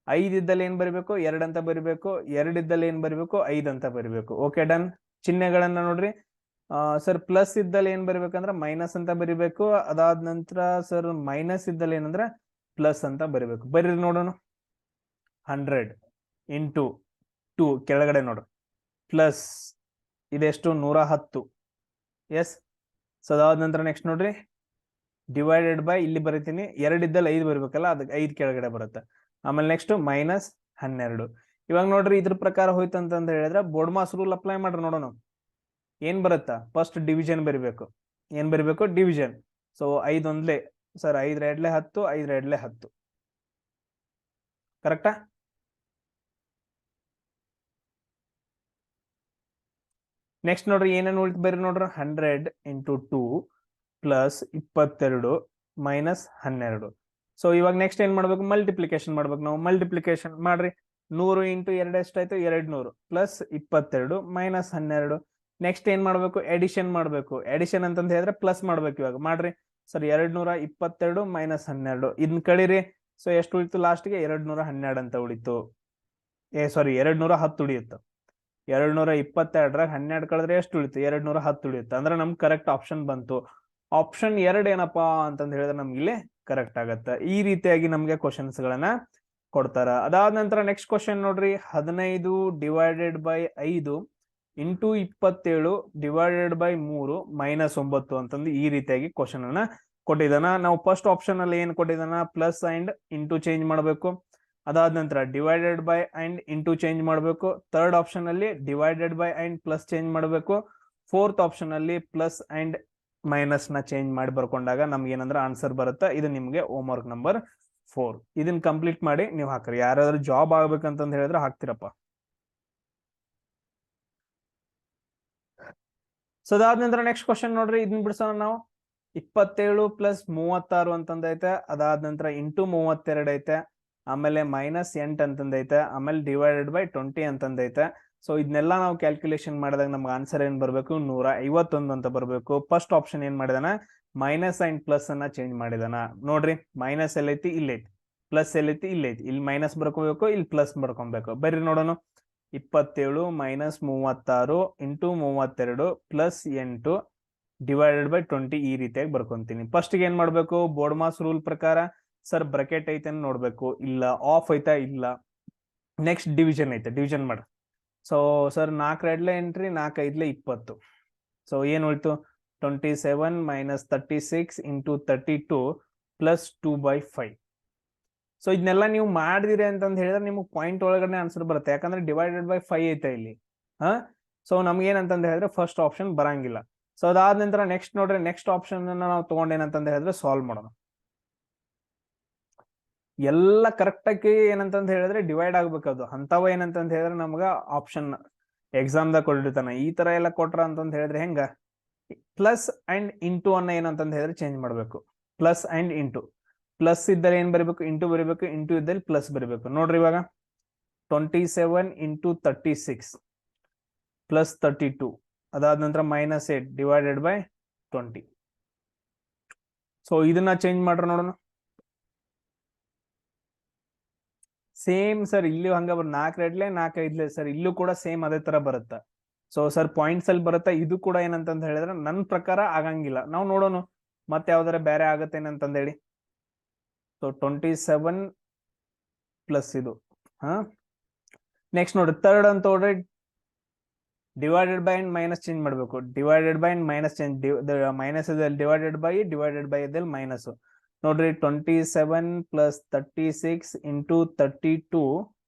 5 ಇದ್ದಲ್ಲಿ ಏನ್ ಬರಿಬೇಕು 2 ಅಂತ ಬರಿಬೇಕು. 2 ಇದ್ದಲ್ಲಿ ಏನ್ ಬರಿಬೇಕು 5 ಅಂತ ಬರಿಬೇಕು. Okay done. ಚಿಹ್ನೆಗಳನ್ನ ನೋಡ್ರಿ. ಸರ್ ಪ್ಲಸ್ ಇದ್ದಲ್ಲಿ ಏನ್ ಬರಿಬೇಕಂದ್ರೆ ಮೈನಸ್ ಅಂತ ಬರಿಬೇಕು. ಅದಾದ ನಂತರ ಸರ್ ಮೈನಸ್ ಇದ್ದಲ್ಲಿ ಏನಂದ್ರೆ ಪ್ಲಸ್ ಅಂತ ಬರಿಬೇಕು. ಬರೀ ನೋಡೋಣ 100 ಇಂಟು 2 ಕೆಳಗಡೆ ನೋಡ್ರಿ ಪ್ಲಸ್ ಇದೆಷ್ಟು 110. ಎಸ್. ಸೊ ಅದಾದ ನಂತರ ನೆಕ್ಸ್ಟ್ ನೋಡ್ರಿ ಡಿವೈಡೆಡ್ ಬೈ ಇಲ್ಲಿ ಬರೀತೀನಿ 2 ಇದ್ದಲ್ಲಿ 5 ಬರಿಬೇಕಲ್ಲ, ಅದಕ್ಕೆ 5 ಕೆಳಗಡೆ ಬರುತ್ತೆ. ಆಮೇಲೆ ನೆಕ್ಸ್ಟ್ ಮೈನಸ್ 12. ಇವಾಗ ನೋಡ್ರಿ ಇದ್ರ ಪ್ರಕಾರ ಹೋಯ್ತು ಅಂತಂದ ಹೇಳಿದ್ರೆ ಬೋರ್ಡ್ ಮಾಸ್ ರೂಲ್ ಅಪ್ಲೈ ಮಾಡ್ರಿ. ನೋಡೋಣ ಏನ್ ಬರುತ್ತಾ. ಫಸ್ಟ್ ಡಿವಿಷನ್ ಬರಿಬೇಕು. ಏನ್ ಬರಿಬೇಕು ಡಿವಿಷನ್. ಸೊ 5 1 ಸರ್ 5 2 10, 5 2 10 ಕರೆಕ್ಟಾ? ನೆಕ್ಸ್ಟ್ ನೋಡ್ರಿ ಏನೇನು ಉಳಿತು ಬರ್ರಿ ನೋಡ್ರಿ 100 ಇಂಟು 2 ಪ್ಲಸ್ 22 ಮೈನಸ್ 12. ಸೊ ಇವಾಗ ನೆಕ್ಸ್ಟ್ ಏನ್ ಮಾಡ್ಬೇಕು ಮಲ್ಟಿಪ್ಲಿಕೇಶನ್ ಮಾಡ್ಬೇಕು. ನಾವು ಮಲ್ಟಿಪ್ಲಿಕೇಶನ್ ಮಾಡ್ರಿ. 100 ಇಂಟು 2 ಎಷ್ಟಾಯ್ತು 200 ಪ್ಲಸ್ 22 ಮೈನಸ್ 12. ನೆಕ್ಸ್ಟ್ ಏನ್ ಮಾಡ್ಬೇಕು ಎಡಿಷನ್ ಮಾಡ್ಬೇಕು. ಎಡಿಷನ್ ಅಂತಂದ ಹೇಳಿದ್ರೆ ಪ್ಲಸ್ ಮಾಡ್ಬೇಕು. ಇವಾಗ ಮಾಡ್ರಿ. ಸರ್ 222 ಮೈನಸ್ 12 ಇದನ್ನ ಕಳೀರಿ. ಸೊ ಎಷ್ಟು ಉಳಿತು ಲಾಸ್ಟ್ಗೆ 212 ಅಂತ ಉಳಿತು. ಸಾರಿ 210 ಉಳಿಯುತ್ತೆ. 222 12 ಕಳೆದ್ರೆ ಎಷ್ಟು ಉಳಿತು 210 ಉಳಿಯುತ್ತೆ. ಅಂದ್ರೆ ನಮ್ಗೆ ಕರೆಕ್ಟ್ ಆಪ್ಷನ್ ಬಂತು. ಆಪ್ಷನ್ 2 ಏನಪ್ಪಾ ಅಂತಂದ ಹೇಳಿದ್ರೆ ನಮ್ಗೆ ಇಲ್ಲಿ ಕರೆಕ್ಟ್ ಆಗತ್ತೆ. ಈ ರೀತಿಯಾಗಿ ನಮ್ಗೆ ಕ್ವಶನ್ಸ್ ಗಳನ್ನ ಕೊಡ್ತಾರ. ಅದಾದ ನಂತರ ನೆಕ್ಸ್ಟ್ ಕ್ವಶನ್ ನೋಡ್ರಿ 15 divided by 5 into 27 divided by 3 minus 9 ಅಂತಂದು ಈ ರೀತಿಯಾಗಿ ಕ್ವಶನ್ ಅನ್ನ ಕೊಟ್ಟಿದ್ದಾನ. ನಾವು ಫಸ್ಟ್ ಆಪ್ಷನ್ ಅಲ್ಲಿ ಏನ್ ಕೊಟ್ಟಿದ್ದಾನ ಪ್ಲಸ್ ಅಂಡ್ ಇಂಟು ಚೇಂಜ್ ಮಾಡ್ಬೇಕು. ಅದಾದ ನಂತರ divided by and into change ಮಾಡಬೇಕು. ಥರ್ಡ್ ಆಪ್ಷನ್ ಅಲ್ಲಿ divided by and plus change ಮಾಡಬೇಕು. ಫೋರ್ತ್ ಆಪ್ಷನ್ ಅಲ್ಲಿ ಪ್ಲಸ್ ಅಂಡ್ ಮೈನಸ್ ನ ಚೇಂಜ್ ಮಾಡಿ ಬರ್ಕೊಂಡಾಗ ನಮ್ಗೆ ಏನಂದ್ರೆ ಆನ್ಸರ್ ಬರುತ್ತೆ. ಇದು ನಿಮ್ಗೆ ಹೋಮ್ ವರ್ಕ್ ನಂಬರ್ 4. ಇದನ್ನ ಕಂಪ್ಲೀಟ್ ಮಾಡಿ ನೀವು ಹಾಕ್ರಿ. ಯಾರಾದ್ರೂ ಜಾಬ್ ಆಗ್ಬೇಕಂತಂದ್ ಹೇಳಿದ್ರೆ ಹಾಕ್ತಿರಪ್ಪ. ಸೊ ಅದಾದ ನಂತರ ನೆಕ್ಸ್ಟ್ ಕ್ವಶನ್ ನೋಡ್ರಿ, ಇದನ್ನ ಬಿಡಿಸೋಣ ನಾವು. 27 ಪ್ಲಸ್ 36 ಅಂತಂದೈತೆ. ಅದಾದ ನಂತರ ಇಂಟು 32 ಐತೆ. ಆಮೇಲೆ -8 ಅಂತಂದೈತೆ. ಆಮೇಲೆ ಡಿವೈಡೆಡ್ ಬೈ 20 ಅಂತಂದೈತೆ. ಸೊ ಇದನ್ನೆಲ್ಲ ನಾವು ಕ್ಯಾಲ್ಕುಲೇಷನ್ ಮಾಡಿದಾಗ ನಮ್ಗೆ ಆನ್ಸರ್ ಏನ್ ಬರ್ಬೇಕು? 151 ಅಂತ ಬರ್ಬೇಕು. ಫಸ್ಟ್ ಆಪ್ಷನ್ ಏನ್ ಮಾಡಿದಾನ? ಮೈನಸ್ ಅಂಡ್ ಪ್ಲಸ್ ಅನ್ನ ಚೇಂಜ್ ಮಾಡಿದಾನ. ನೋಡ್ರಿ, ಮೈನಸ್ ಎಲ್ಲೈತಿ? ಇಲ್ಲೈತಿ. ಪ್ಲಸ್ ಎಲ್ಲೈತಿ? ಇಲ್ಲೈತಿ. ಇಲ್ಲಿ ಮೈನಸ್ ಬರ್ಕೋಬೇಕು, ಇಲ್ಲಿ ಪ್ಲಸ್ ಬರ್ಕೊಬೇಕು. ಬರ್ರಿ ನೋಡೋಣ. 27 minus 36 into 32 plus 8 divided by 20 ಈ ರೀತಿಯಾಗಿ ಬರ್ಕೊಂತೀನಿ. ಫಸ್ಟ್ ಏನ್ ಮಾಡ್ಬೇಕು? ಬೋರ್ಡ್ ಮಾಸ್ ರೂಲ್ ಪ್ರಕಾರ ಸರ್ ಬ್ರಾಕೆಟ್ ಐತೆ ನೋಡ್ಬೇಕು. ಇಲ್ಲ. ಆಫ್ ಐತಾ? ಇಲ್ಲ. ನೆಕ್ಸ್ಟ್ ಡಿವಿಷನ್ ಐತೆ, ಡಿವಿಷನ್ ಮಾಡ. So sir 4 2 entry, 4 5 20. ಸೊ ಏನ್ ಹೋಯ್ತು? 27 ಮೈನಸ್ 36 ಇಂಟು 32 ಪ್ಲಸ್ 2/5. ಸೊ ಇದನ್ನೆಲ್ಲ ನೀವು ಮಾಡಿದಿರಿ ಅಂತಂದ್ ಹೇಳಿದ್ರೆ ನಿಮ್ಗೆ ಪಾಯಿಂಟ್ ಒಳಗಡೆ ಆನ್ಸರ್ ಬರುತ್ತೆ. ಯಾಕಂದ್ರೆ ಡಿವೈಡೆಡ್ ಬೈ 5 ಐತೆ ಇಲ್ಲಿ. ಸೊ ನಮ್ಗೆ ಏನಂತಂದ್ ಹೇಳಿದ್ರೆ ಫಸ್ಟ್ ಆಪ್ಷನ್ ಬರಂಗಿಲ್ಲ. ಸೊ ಅದಾದ ನಂತರ ನೆಕ್ಸ್ಟ್ ನೋಡ್ರಿ, ನೆಕ್ಸ್ಟ್ ಆಪ್ಷನ್ ನಾವು ತಗೊಂಡೇನಂತಂದ್ ಹೇಳಿದ್ರೆ ಸಾಲ್ವ್ ಮಾಡೋಣ. ಎಲ್ಲ ಕರೆಕ್ಟ್ ಆಗಿ ಏನಂತಂದ್ ಹೇಳಿದ್ರೆ ಡಿವೈಡ್ ಆಗ್ಬೇಕದು. ಅಂತವ ಏನಂತಂದ್ ಹೇಳಿದ್ರೆ ನಮ್ಗ ಆಪ್ಷನ್ ಎಕ್ಸಾಮ್ದಾಗ ಕೊಟ್ಟಿರ್ತಾನ. ಈ ತರ ಎಲ್ಲ ಕೊಟ್ರ ಅಂತಂದ್ ಹೇಳಿದ್ರೆ ಹೆಂಗ? ಪ್ಲಸ್ ಅಂಡ್ ಇಂಟು ಅನ್ನ ಏನಂತಂದ್ ಹೇಳಿದ್ರೆ ಚೇಂಜ್ ಮಾಡ್ಬೇಕು. Plus and into. ಪ್ಲಸ್ ಇದ್ದಲ್ಲಿ ಏನ್ ಬರೀಬೇಕು? ಇಂಟು ಬರೀಬೇಕು. ಇಂಟು ಇದ್ದಲ್ಲಿ ಪ್ಲಸ್ ಬರೀಬೇಕು. ನೋಡ್ರಿ ಇವಾಗ 27 ಇಂಟು 36 ಪ್ಲಸ್ 32 ಅದಾದ ನಂತರ -8 ಡಿವೈಡೆಡ್ ಬೈ 20. ಸೊ ಇದನ್ನ ಚೇಂಜ್ ಮಾಡ್ರ ನೋಡೋಣ. ಸೇಮ್ ಸರ್ ಇಲ್ಲಿ ಹಂಗ 4 2 4 5 ಸರ್ ಇಲ್ಲೂ ಕೂಡ ಸೇಮ್ ಅದೇ ತರ ಬರುತ್ತ. ಸೊ ಸರ್ ಪಾಯಿಂಟ್ಸ್ ಅಲ್ಲಿ ಬರುತ್ತಾ? ಇದು ಕೂಡ ಏನಂತಂದ್ ಹೇಳಿದ್ರೆ ನನ್ನ ಪ್ರಕಾರ ಆಗಂಗಿಲ್ಲ. ನಾವು ನೋಡೋಣ ಮತ್ತೆ ಯಾವ್ದಾರ ಬೇರೆ ಆಗತ್ತೇನಂತಂದ್ ಹೇಳಿ. ಸೊ 27 ಪ್ಲಸ್ ಇದು. ನೆಕ್ಸ್ಟ್ ನೋಡ್ರಿ, ಥರ್ಡ್ ಅಂತ ನೋಡ್ರಿ, divided by and minus change ಮಾಡ್ಬೇಕು. Divided by and minus change, minus ಇದಲ್ಲಿ ಡಿವೈಡೆಡ್ ಬೈ ಇದಲ್ಲಿ ಮೈನಸ್. ನೋಡ್ರಿ 27 ಪ್ಲಸ್ 36 ಇಂಟು 32.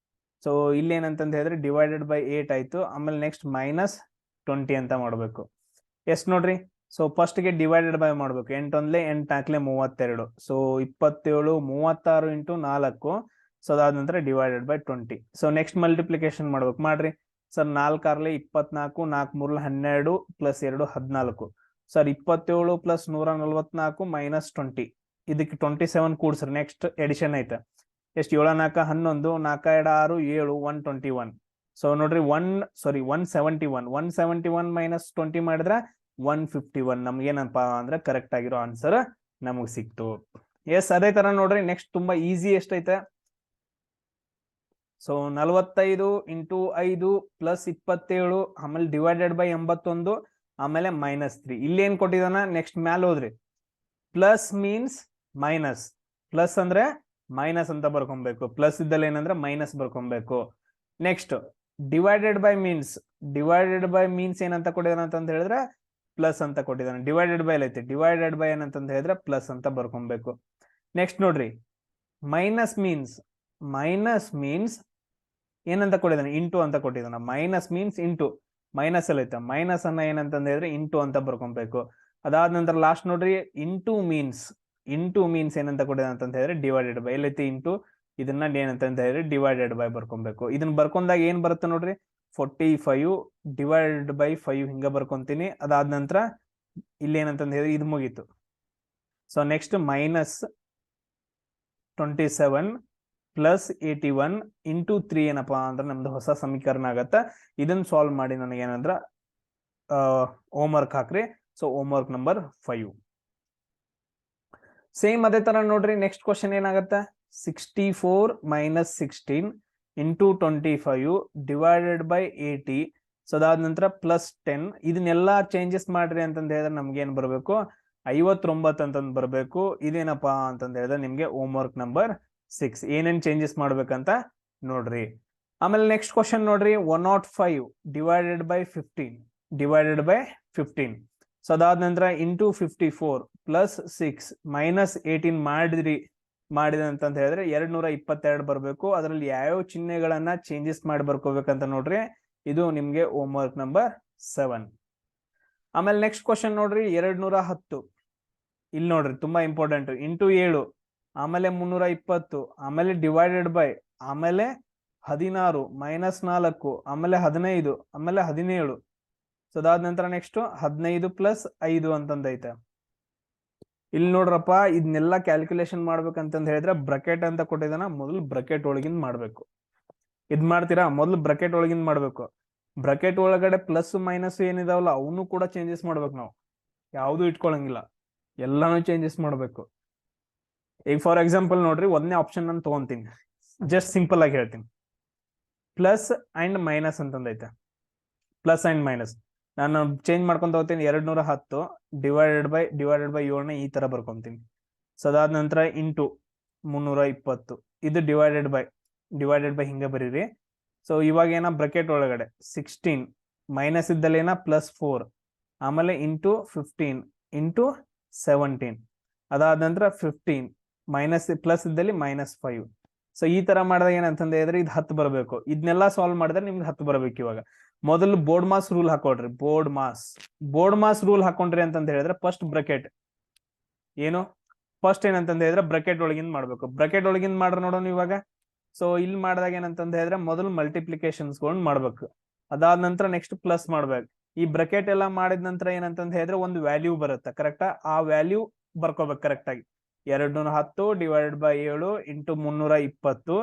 ಸೊ ಇಲ್ಲಿ ಏನಂತಂದ್ ಹೇಳಿದ್ರೆ ಡಿವೈಡೆಡ್ ಬೈ 8 ಆಯ್ತು. ಆಮೇಲೆ ನೆಕ್ಸ್ಟ್ -20 ಅಂತ ಮಾಡ್ಬೇಕು. ಎಷ್ಟ್ ನೋಡ್ರಿ? ಸೊ ಫಸ್ಟ್ ಗೆ ಡಿವೈಡೆಡ್ ಬೈ ಮಾಡ್ಬೇಕು. 8 1 8 4 32. So 27 36 into 4. ಸೊ ಅದಾದ ನಂತರ divided by 20. So next multiplication ಮಾಡ್ಬೇಕು. ಮಾಡ್ರಿ sir. 4 6 24, 4 3 12 plus 2 14. Sir 27 plus 144 minus 20. ಇದಕ್ಕೆ 27 ಕೂಡ್ಸ್ರಿ. ನೆಕ್ಸ್ಟ್ ಎಡಿಷನ್ ಐತೆ. ಎಷ್ಟು? 7 4 11, 4 2 6 7 121. ಸೊ ನೋಡ್ರಿ 171 ಮೈನಸ್ 20 ಮಾಡಿದ್ರೆ 151. ನಮ್ಗೆ ಏನಪ್ಪಾ ಅಂದ್ರೆ ಕರೆಕ್ಟ್ ಆಗಿರೋ ಆನ್ಸರ್ ನಮಗ್ ಸಿಕ್ತು. ಎಸ್, ಅದೇ ತರ ನೋಡ್ರಿ ನೆಕ್ಸ್ಟ್ ತುಂಬಾ ಈಸಿ ಎಷ್ಟೈತೆ? ಸೊ 45 ಇಂಟು 5 ಪ್ಲಸ್ 27 ಆಮೇಲೆ ಡಿವೈಡೆಡ್ ಬೈ 81 ಆಮೇಲೆ -3. ಇಲ್ಲಿ ಏನ್ ಕೊಟ್ಟಿದಾನ? ನೆಕ್ಸ್ಟ್ ಮ್ಯಾಲ್ ಹೋದ್ರಿ. Plus means minus. ಪ್ಲಸ್ ಅಂದ್ರೆ ಮೈನಸ್ ಅಂತ ಬರ್ಕೊಬೇಕು. ಪ್ಲಸ್ ಇದ್ದಲ್ಲಿ ಏನಂದ್ರೆ ಮೈನಸ್ ಬರ್ಕೊಬೇಕು. ನೆಕ್ಸ್ಟ್ ಡಿವೈಡೆಡ್ ಬೈ ಮೀನ್ಸ್ ಏನಂತ ಕೊಟ್ಟಿದಾನ ಅಂತ ಹೇಳಿದ್ರೆ ಪ್ಲಸ್ ಅಂತ ಕೊಟ್ಟಿದ್ದಾನೆ. ಡಿವೈಡೆಡ್ ಬೈ ಐತಿ. ಡಿವೈಡೆಡ್ ಬೈ ಏನಂತಂದ್ ಹೇಳಿದ್ರೆ ಪ್ಲಸ್ ಅಂತ ಬರ್ಕೊಬೇಕು. ನೆಕ್ಸ್ಟ್ ನೋಡ್ರಿ, ಮೈನಸ್ ಮೀನ್ಸ್ ಏನಂತ ಕೊಟ್ಟಿದ್ದಾನೆ? ಇಂಟು ಅಂತ ಕೊಟ್ಟಿದ್ದಾನೆ. Minus means into. ಮೈನಸ್ ಅಲ್ಲಿ ಐತೆ. ಮೈನಸ್ ಅನ್ನ ಏನಂತಂದ್ ಹೇಳಿದ್ರೆ ಇಂಟು ಅಂತ ಬರ್ಕೊಬೇಕು. ಅದಾದ ನಂತರ ಲಾಸ್ಟ್ ನೋಡ್ರಿ, ಇಂಟು ಮೀನ್ಸ್ ಏನಂತ ಕೊಟ್ಟಿದ್ದಾನೆ ಅಂತ ಹೇಳಿದ್ರೆ ಡಿವೈಡೆಡ್ ಬೈ. ಎಲ್ಲೈತಿ? ಇಂಟು. ಇದನ್ನ ಏನಂತಂದ್ ಹೇಳಿದ್ರೆ ಡಿವೈಡೆಡ್ ಬೈ ಬರ್ಕೊಬೇಕು. ಇದನ್ನ ಬರ್ಕೊಂಡಾಗ ಏನ್ ಬರುತ್ತೆ ನೋಡ್ರಿ? 45 ಡಿವೈಡೆಡ್ ಬೈ 5 ಹಿಂಗ ಬರ್ಕೊಂತೀನಿ. ಅದಾದ ನಂತರ ಇಲ್ಲಿ ಏನಂತಂದ್ ಹೇಳಿದ್ರೆ ಇದು ಮುಗೀತು. ಸೊ ನೆಕ್ಸ್ಟ್ -27 ಪ್ಲಸ್ 81 ಇಂಟು 3 ಏನಪ್ಪಾ ಅಂದ್ರೆ ನಮ್ದು ಹೊಸ ಸಮೀಕರಣ ಆಗತ್ತ. ಇದನ್ನ ಸಾಲ್ವ್ ಮಾಡಿ ನನಗೆ ಏನಂದ್ರ ಹೋಮ್ ವರ್ಕ್ ಹಾಕ್ರಿ. So home work number 5. Same ಅದೇ ತರ ನೋಡ್ರಿ, ನೆಕ್ಸ್ಟ್ ಕ್ವಶನ್ ಏನಾಗತ್ತ? 64 minus 16 into 25 divided by 80. So ಅದಾದ ನಂತರ ಪ್ಲಸ್ 10. ಇದನ್ನೆಲ್ಲಾ ಚೇಂಜಸ್ ಮಾಡ್ರಿ ಅಂತಂದ್ ಹೇಳಿದ್ರೆ ನಮ್ಗೆ ಏನ್ ಬರ್ಬೇಕು? 59 ಅಂತಂದ್ ಬರ್ಬೇಕು. ಇದೇನಪ್ಪಾ ಅಂತಂದ್ ಹೇಳಿದ್ರೆ ನಿಮ್ಗೆ ಹೋಮ್ ವರ್ಕ್ ನಂಬರ್ 6. ಏನೇನ್ ಚೇಂಜಸ್ ಮಾಡ್ಬೇಕಂತ ನೋಡ್ರಿ. ಆಮೇಲೆ ನೆಕ್ಸ್ಟ್ ಕ್ವಶನ್ ನೋಡ್ರಿ, 105 ಡಿವೈಡೆಡ್ ಬೈ 15. ಸೊ ಅದಾದ ನಂತರ ಇಂಟು 54 ಪ್ಲಸ್ 6 ಮೈನಸ್ 18 ಮಾಡಿದ್ರಿ. ಮಾಡಿದೆ ಅಂತಂತ ಹೇಳಿದ್ರೆ 222 ಬರ್ಬೇಕು. ಅದರಲ್ಲಿ ಯಾವ್ಯಾವ ಚಿಹ್ನೆಗಳನ್ನ ಚೇಂಜಸ್ ಮಾಡಿ ಬರ್ಕೋಬೇಕಂತ ನೋಡ್ರಿ. ಇದು ನಿಮ್ಗೆ ಹೋಮ್ ವರ್ಕ್ ನಂಬರ್ 7. ಆಮೇಲೆ ನೆಕ್ಸ್ಟ್ ಕ್ವಶನ್ ನೋಡ್ರಿ 210. ಇಲ್ಲಿ ನೋಡ್ರಿ ತುಂಬಾ ಇಂಪಾರ್ಟೆಂಟ್. ಇಂಟು 7, ಆಮೇಲೆ 320, ಆಮೇಲೆ ಡಿವೈಡೆಡ್ ಬೈ, ಆಮೇಲೆ 16 ಮೈನಸ್ 4, ಆಮೇಲೆ 15, ಆಮೇಲೆ 17. ಸೊ ಅದಾದ ನಂತರ ನೆಕ್ಸ್ಟ್ 15 ಪ್ಲಸ್ 5 ಅಂತಂದೈತೆ. ಇಲ್ಲಿ ನೋಡ್ರಪ್ಪ, ಇದನ್ನೆಲ್ಲ ಕ್ಯಾಲ್ಕುಲೇಷನ್ ಮಾಡ್ಬೇಕಂತಂದ್ ಹೇಳಿದ್ರೆ ಬ್ರಕೆಟ್ ಅಂತ ಕೊಟ್ಟಿದ್ದಾನ, ಮೊದಲು ಬ್ರಕೆಟ್ ಒಳಗಿಂದ ಮಾಡ್ಬೇಕು. ಇದ್ ಮಾಡ್ತೀರಾ, ಮೊದಲು ಬ್ರಕೆಟ್ ಒಳಗಿಂದ ಮಾಡ್ಬೇಕು. ಬ್ರಕೆಟ್ ಒಳಗಡೆ ಪ್ಲಸ್ ಮೈನಸ್ ಏನಿದಾವಲ್ಲ ಅವನು ಕೂಡ ಚೇಂಜಸ್ ಮಾಡ್ಬೇಕು. ನಾವು ಯಾವ್ದು ಇಟ್ಕೊಳಂಗಿಲ್ಲ, ಎಲ್ಲಾನು ಚೇಂಜಸ್ ಮಾಡ್ಬೇಕು. ಈಗ ಫಾರ್ ಎಕ್ಸಾಂಪಲ್ ನೋಡ್ರಿ, ಒಂದನೇ ಆಪ್ಷನ್ ನಾನು ತಗೊಂತೀನಿ, ಜಸ್ಟ್ ಸಿಂಪಲ್ ಆಗಿ ಹೇಳ್ತೀನಿ. ಪ್ಲಸ್ ಅಂಡ್ ಮೈನಸ್ ಅಂತಂದೈತೆ. ಪ್ಲಸ್ ಅಂಡ್ ಮೈನಸ್ ನಾನು ಚೇಂಜ್ ಮಾಡ್ಕೊಂತ ಹೋಗ್ತೀನಿ. 210 ಡಿವೈಡೆಡ್ ಬೈ 7ನ ಈ ತರ ಬರ್ಕೊಂತೀನಿ. ಸೊ ಅದಾದ ನಂತರ ಇಂಟು 320, ಇದು ಡಿವೈಡೆಡ್ ಬೈ ಹಿಂಗೆ ಬರೀರಿ. ಸೊ ಇವಾಗ ಏನ ಬ್ರಕೆಟ್ ಒಳಗಡೆ 16 ಮೈನಸ್ ಇದ್ದಲ್ಲಿ ಏನ ಪ್ಲಸ್ 4, ಆಮೇಲೆ ಇಂಟು 15 ಇಂಟು 17, ಅದಾದ ನಂತರ 15 ಮೈನಸ್ ಪ್ಲಸ್ ಇದ್ದಲ್ಲಿ -5. ಸೊ ಈ ತರ ಮಾಡಿದಾಗ ಏನಂತಂದ್ರೆ ಇದ್ರೆ ಇದು 10 ಬರಬೇಕು. ಇದನ್ನೆಲ್ಲ ಸಾಲ್ವ್ ಮಾಡಿದ್ರೆ ನಿಮ್ಗೆ 10 ಬರಬೇಕು. ಇವಾಗ ಮೊದಲು ಬೋರ್ಡ್ ಮಾಸ್ ರೂಲ್ ಹಾಕೊಡ್ರಿ. ಬೋರ್ಡ್ ಮಾಸ್ ರೂಲ್ ಹಾಕೊಂಡ್ರಿ ಅಂತಂತ ಹೇಳಿದ್ರೆ ಫಸ್ಟ್ ಬ್ರಕೆಟ್ ಏನು, ಫಸ್ಟ್ ಏನಂತಂದ ಹೇಳಿದ್ರೆ ಬ್ರಕೆಟ್ ಒಳಗಿಂದ ಮಾಡ್ಬೇಕು. ಬ್ರಕೆಟ್ ಒಳಗಿಂದ ಮಾಡ್ರ ನೋಡೋಣ ಇವಾಗ. ಸೊ ಇಲ್ಲಿ ಮಾಡಿದಾಗ ಏನಂತಂದ ಹೇಳಿದ್ರೆ ಮೊದಲು ಮಲ್ಟಿಪ್ಲಿಕೇಶನ್ಸ್ ಮಾಡ್ಬೇಕು. ಅದಾದ ನಂತರ ನೆಕ್ಸ್ಟ್ ಪ್ಲಸ್ ಮಾಡ್ಬೇಕು. ಈ ಬ್ರಕೆಟ್ ಎಲ್ಲ ಮಾಡಿದ ನಂತರ ಏನಂತಂದ ಹೇಳಿದ್ರೆ ಒಂದು ವ್ಯಾಲ್ಯೂ ಬರುತ್ತೆ, ಕರೆಕ್ಟಾ? ಆ ವ್ಯಾಲ್ಯೂ ಬರ್ಕೋಬೇಕು ಕರೆಕ್ಟ್ ಆಗಿ. 210 divided by 7 into 320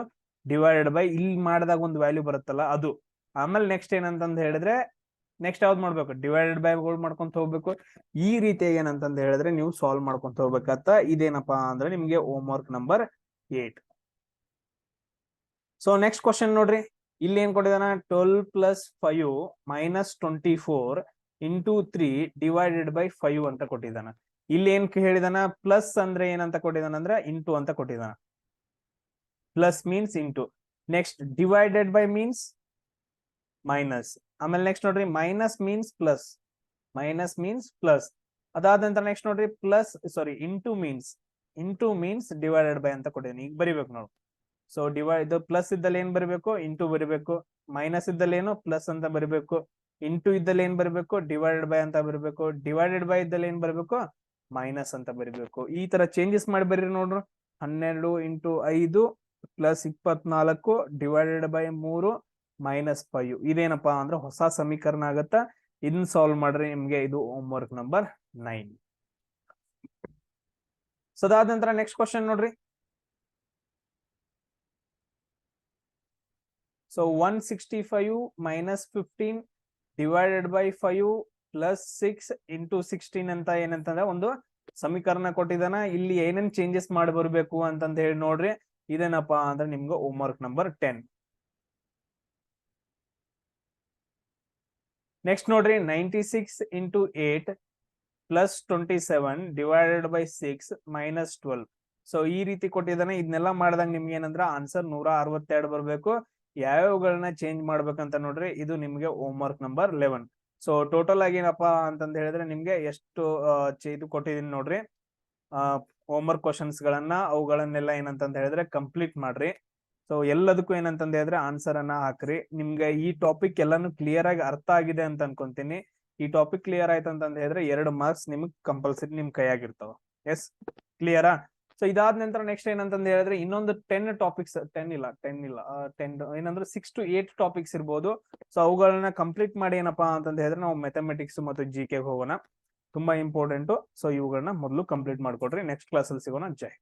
divided by ಇಲ್ಲಿ ಮಾಡಿದಾಗ ಒಂದು ವ್ಯಾಲ್ಯೂ ಬರುತ್ತಲ್ಲ ಅದು. ಆಮೇಲೆ ನೆಕ್ಸ್ಟ್ ಏನಂತಂದ ಹೇಳಿದ್ರೆ ನೆಕ್ಸ್ಟ್ ಯಾವ್ದು ಮಾಡ್ಬೇಕು, ಡಿವೈಡೆಡ್ ಬೈ ಮಾಡ್ಕೊಂತ ಹೋಗ್ಬೇಕು. ಈ ರೀತಿಯಾಗಿ ಏನಂತಂದ ಹೇಳಿದ್ರೆ ನೀವು ಸಾಲ್ವ್ ಮಾಡ್ಕೊಂತ ಹೋಗ್ಬೇಕಂತ. ಇದೇನಪ್ಪಾ ಅಂದ್ರೆ ನಿಮ್ಗೆ home work number 8. So next question ನೋಡ್ರಿ, ಇಲ್ಲಿ ಏನ್ ಕೊಟ್ಟಿದಾನ, 12 plus 5 minus 24 into 3 divided by 5 ಅಂತ ಕೊಟ್ಟಿದ್ದಾನ. ಇಲ್ಲಿ ಏನ್ ಹೇಳಿದಾನ, ಪ್ಲಸ್ ಅಂದ್ರೆ ಏನಂತ ಕೊಟ್ಟಿದಾನ ಅಂದ್ರೆ ಇಂಟು ಅಂತ ಕೊಟ್ಟಿದಾನ. Plus means into. Next divided by means minus. ಆಮೇಲೆ ನೆಕ್ಸ್ಟ್ ನೋಡ್ರಿ ಮೈನಸ್ ಮೀನ್ಸ್ ಪ್ಲಸ್. ಅದಾದ ನಂತರ ನೆಕ್ಸ್ಟ್ ನೋಡ್ರಿ ಇಂಟು ಮೀನ್ಸ್ ಡಿವೈಡೆಡ್ ಬೈ ಅಂತ ಕೊಟ್ಟಿದ್ದೀನಿ. ಈಗ ಬರಿಬೇಕು ನಾವು. ಸೊ ಡಿವೈಡ್ ಪ್ಲಸ್ ಇದ್ದಲ್ಲಿ ಏನ್ ಬರಿಬೇಕು, ಇಂಟು ಬರಿಬೇಕು. ಮೈನಸ್ ಇದ್ದಲ್ಲಿ ಏನು ಪ್ಲಸ್ ಅಂತ ಬರಿಬೇಕು. ಇಂಟು ಇದ್ದಲ್ಲಿ ಏನ್ ಬರಿಬೇಕು, ಡಿವೈಡೆಡ್ ಬೈ ಅಂತ ಬರಿಬೇಕು. ಡಿವೈಡೆಡ್ ಬೈ ಇದ್ದಲ್ಲಿ ಏನ್ ಬರಿಬೇಕು, ಮೈನಸ್ ಅಂತ ಬರಿಬೇಕು. ಈ ತರ ಚೇಂಜಸ್ ಮಾಡಿ ಬರೀರಿ ನೋಡ್ರಿ. 12 ಇಂಟು 5 ಪ್ಲಸ್ 24 ಡಿವೈಡೆಡ್ ಬೈ 3 -5. ಇದೇನಪ್ಪಾ ಅಂದ್ರೆ ಹೊಸ ಸಮೀಕರಣ ಆಗತ್ತ. ಇದನ್ನ ಸಾಲ್ವ್ ಮಾಡ್ರಿ, ನಿಮ್ಗೆ ಇದು ಹೋಮ್ ವರ್ಕ್ ನಂಬರ್ 9. ಸೊ ಅದಾದ ನಂತರ ನೆಕ್ಸ್ಟ್ ಕ್ವಶನ್ ನೋಡ್ರಿ. So 165 minus 15 divided by 5 plus 6 into 16 ಅಂತ ಏನಂತಂದ್ರೆ ಒಂದು ಸಮೀಕರಣ ಕೊಟ್ಟಿದ್ದಾನ. ಇಲ್ಲಿ ಏನೇನ್ ಚೇಂಜಸ್ ಮಾಡಿ ಬರ್ಬೇಕು ಅಂತಂತ ಹೇಳಿ ನೋಡ್ರಿ. ಇದೇನಪ್ಪಾ ಅಂದ್ರೆ ನಿಮ್ಗೆ ಹೋಮ್ ವರ್ಕ್ ನಂಬರ್ 10. ನೆಕ್ಸ್ಟ್ ನೋಡ್ರಿ 96 into 8 plus 27 divided by 6 minus 12. So ಈ ರೀತಿ ಕೊಟ್ಟಿದ್ದಾನೆ. ಇದನ್ನೆಲ್ಲ ಮಾಡಿದಾಗ ನಿಮ್ಗೆ ಏನಂದ್ರ ಆನ್ಸರ್ 162 ಬರ್ಬೇಕು. ಯಾವ್ಯಾವಗಳನ್ನ ಚೇಂಜ್ ಮಾಡ್ಬೇಕಂತ ನೋಡ್ರಿ. ಇದು ನಿಮ್ಗೆ home work number 11. So total ಆಗಿ ಏನಪ್ಪಾ ಅಂತಂದ ಹೇಳಿದ್ರೆ ನಿಮ್ಗೆ ಎಷ್ಟು ಇದು ಕೊಟ್ಟಿದೀನಿ ನೋಡ್ರಿ. ಹೋಮ್ ವರ್ಕ್ ಕ್ವಶನ್ಸ್ ಗಳನ್ನ ಅವುಗಳನ್ನೆಲ್ಲ ಏನಂತಂದ ಹೇಳಿದ್ರೆ ಕಂಪ್ಲೀಟ್ ಮಾಡ್ರಿ. ಸೊ ಎಲ್ಲದಕ್ಕೂ ಏನಂತಂದ ಹೇಳಿದ್ರೆ ಆನ್ಸರ್ ಅನ್ನ ಹಾಕ್ರಿ. ನಿಮ್ಗೆ ಈ ಟಾಪಿಕ್ ಎಲ್ಲಾನು ಕ್ಲಿಯರ್ ಆಗಿ ಅರ್ಥ ಆಗಿದೆ ಅಂತ ಅನ್ಕೊಂತೀನಿ. ಈ ಟಾಪಿಕ್ ಕ್ಲಿಯರ್ ಆಯ್ತು ಅಂತ ಹೇಳಿದ್ರೆ 2 ಮಾರ್ಕ್ಸ್ ನಿಮ್ಗೆ ಕಂಪಲ್ಸರಿ ನಿಮ್ ಕೈಯಾಗಿರ್ತಾವ. ಎಸ್, ಕ್ಲಿಯರಾ? ಸೊ ಇದಾದ ನಂತರ ನೆಕ್ಸ್ಟ್ ಏನಂತಂದ ಹೇಳಿದ್ರೆ ಇನ್ನೊಂದು 10 ಟಾಪಿಕ್ಸ್, 10 ಏನಂದ್ರೆ 6 to 8 ಟಾಪಿಕ್ಸ್ ಇರ್ಬೋದು. ಸೊ ಅವುಗಳನ್ನ ಕಂಪ್ಲೀಟ್ ಮಾಡಿ ಏನಪ್ಪಾ ಅಂತಂದ ಹೇಳಿದ್ರೆ ನಾವು ಮ್ಯಾಥಮೆಟಿಕ್ಸ್ ಮತ್ತು GK ಹೋಗೋಣ. ತುಂಬಾ ಇಂಪಾರ್ಟೆಂಟ್. ಸೊ ಇವುಗಳನ್ನ ಮೊದಲು ಕಂಪ್ಲೀಟ್ ಮಾಡ್ಕೊಡ್ರಿ. ನೆಕ್ಸ್ಟ್ ಕ್ಲಾಸ್ ಅಲ್ಲಿ ಸಿಗೋಣ. ಜೈ.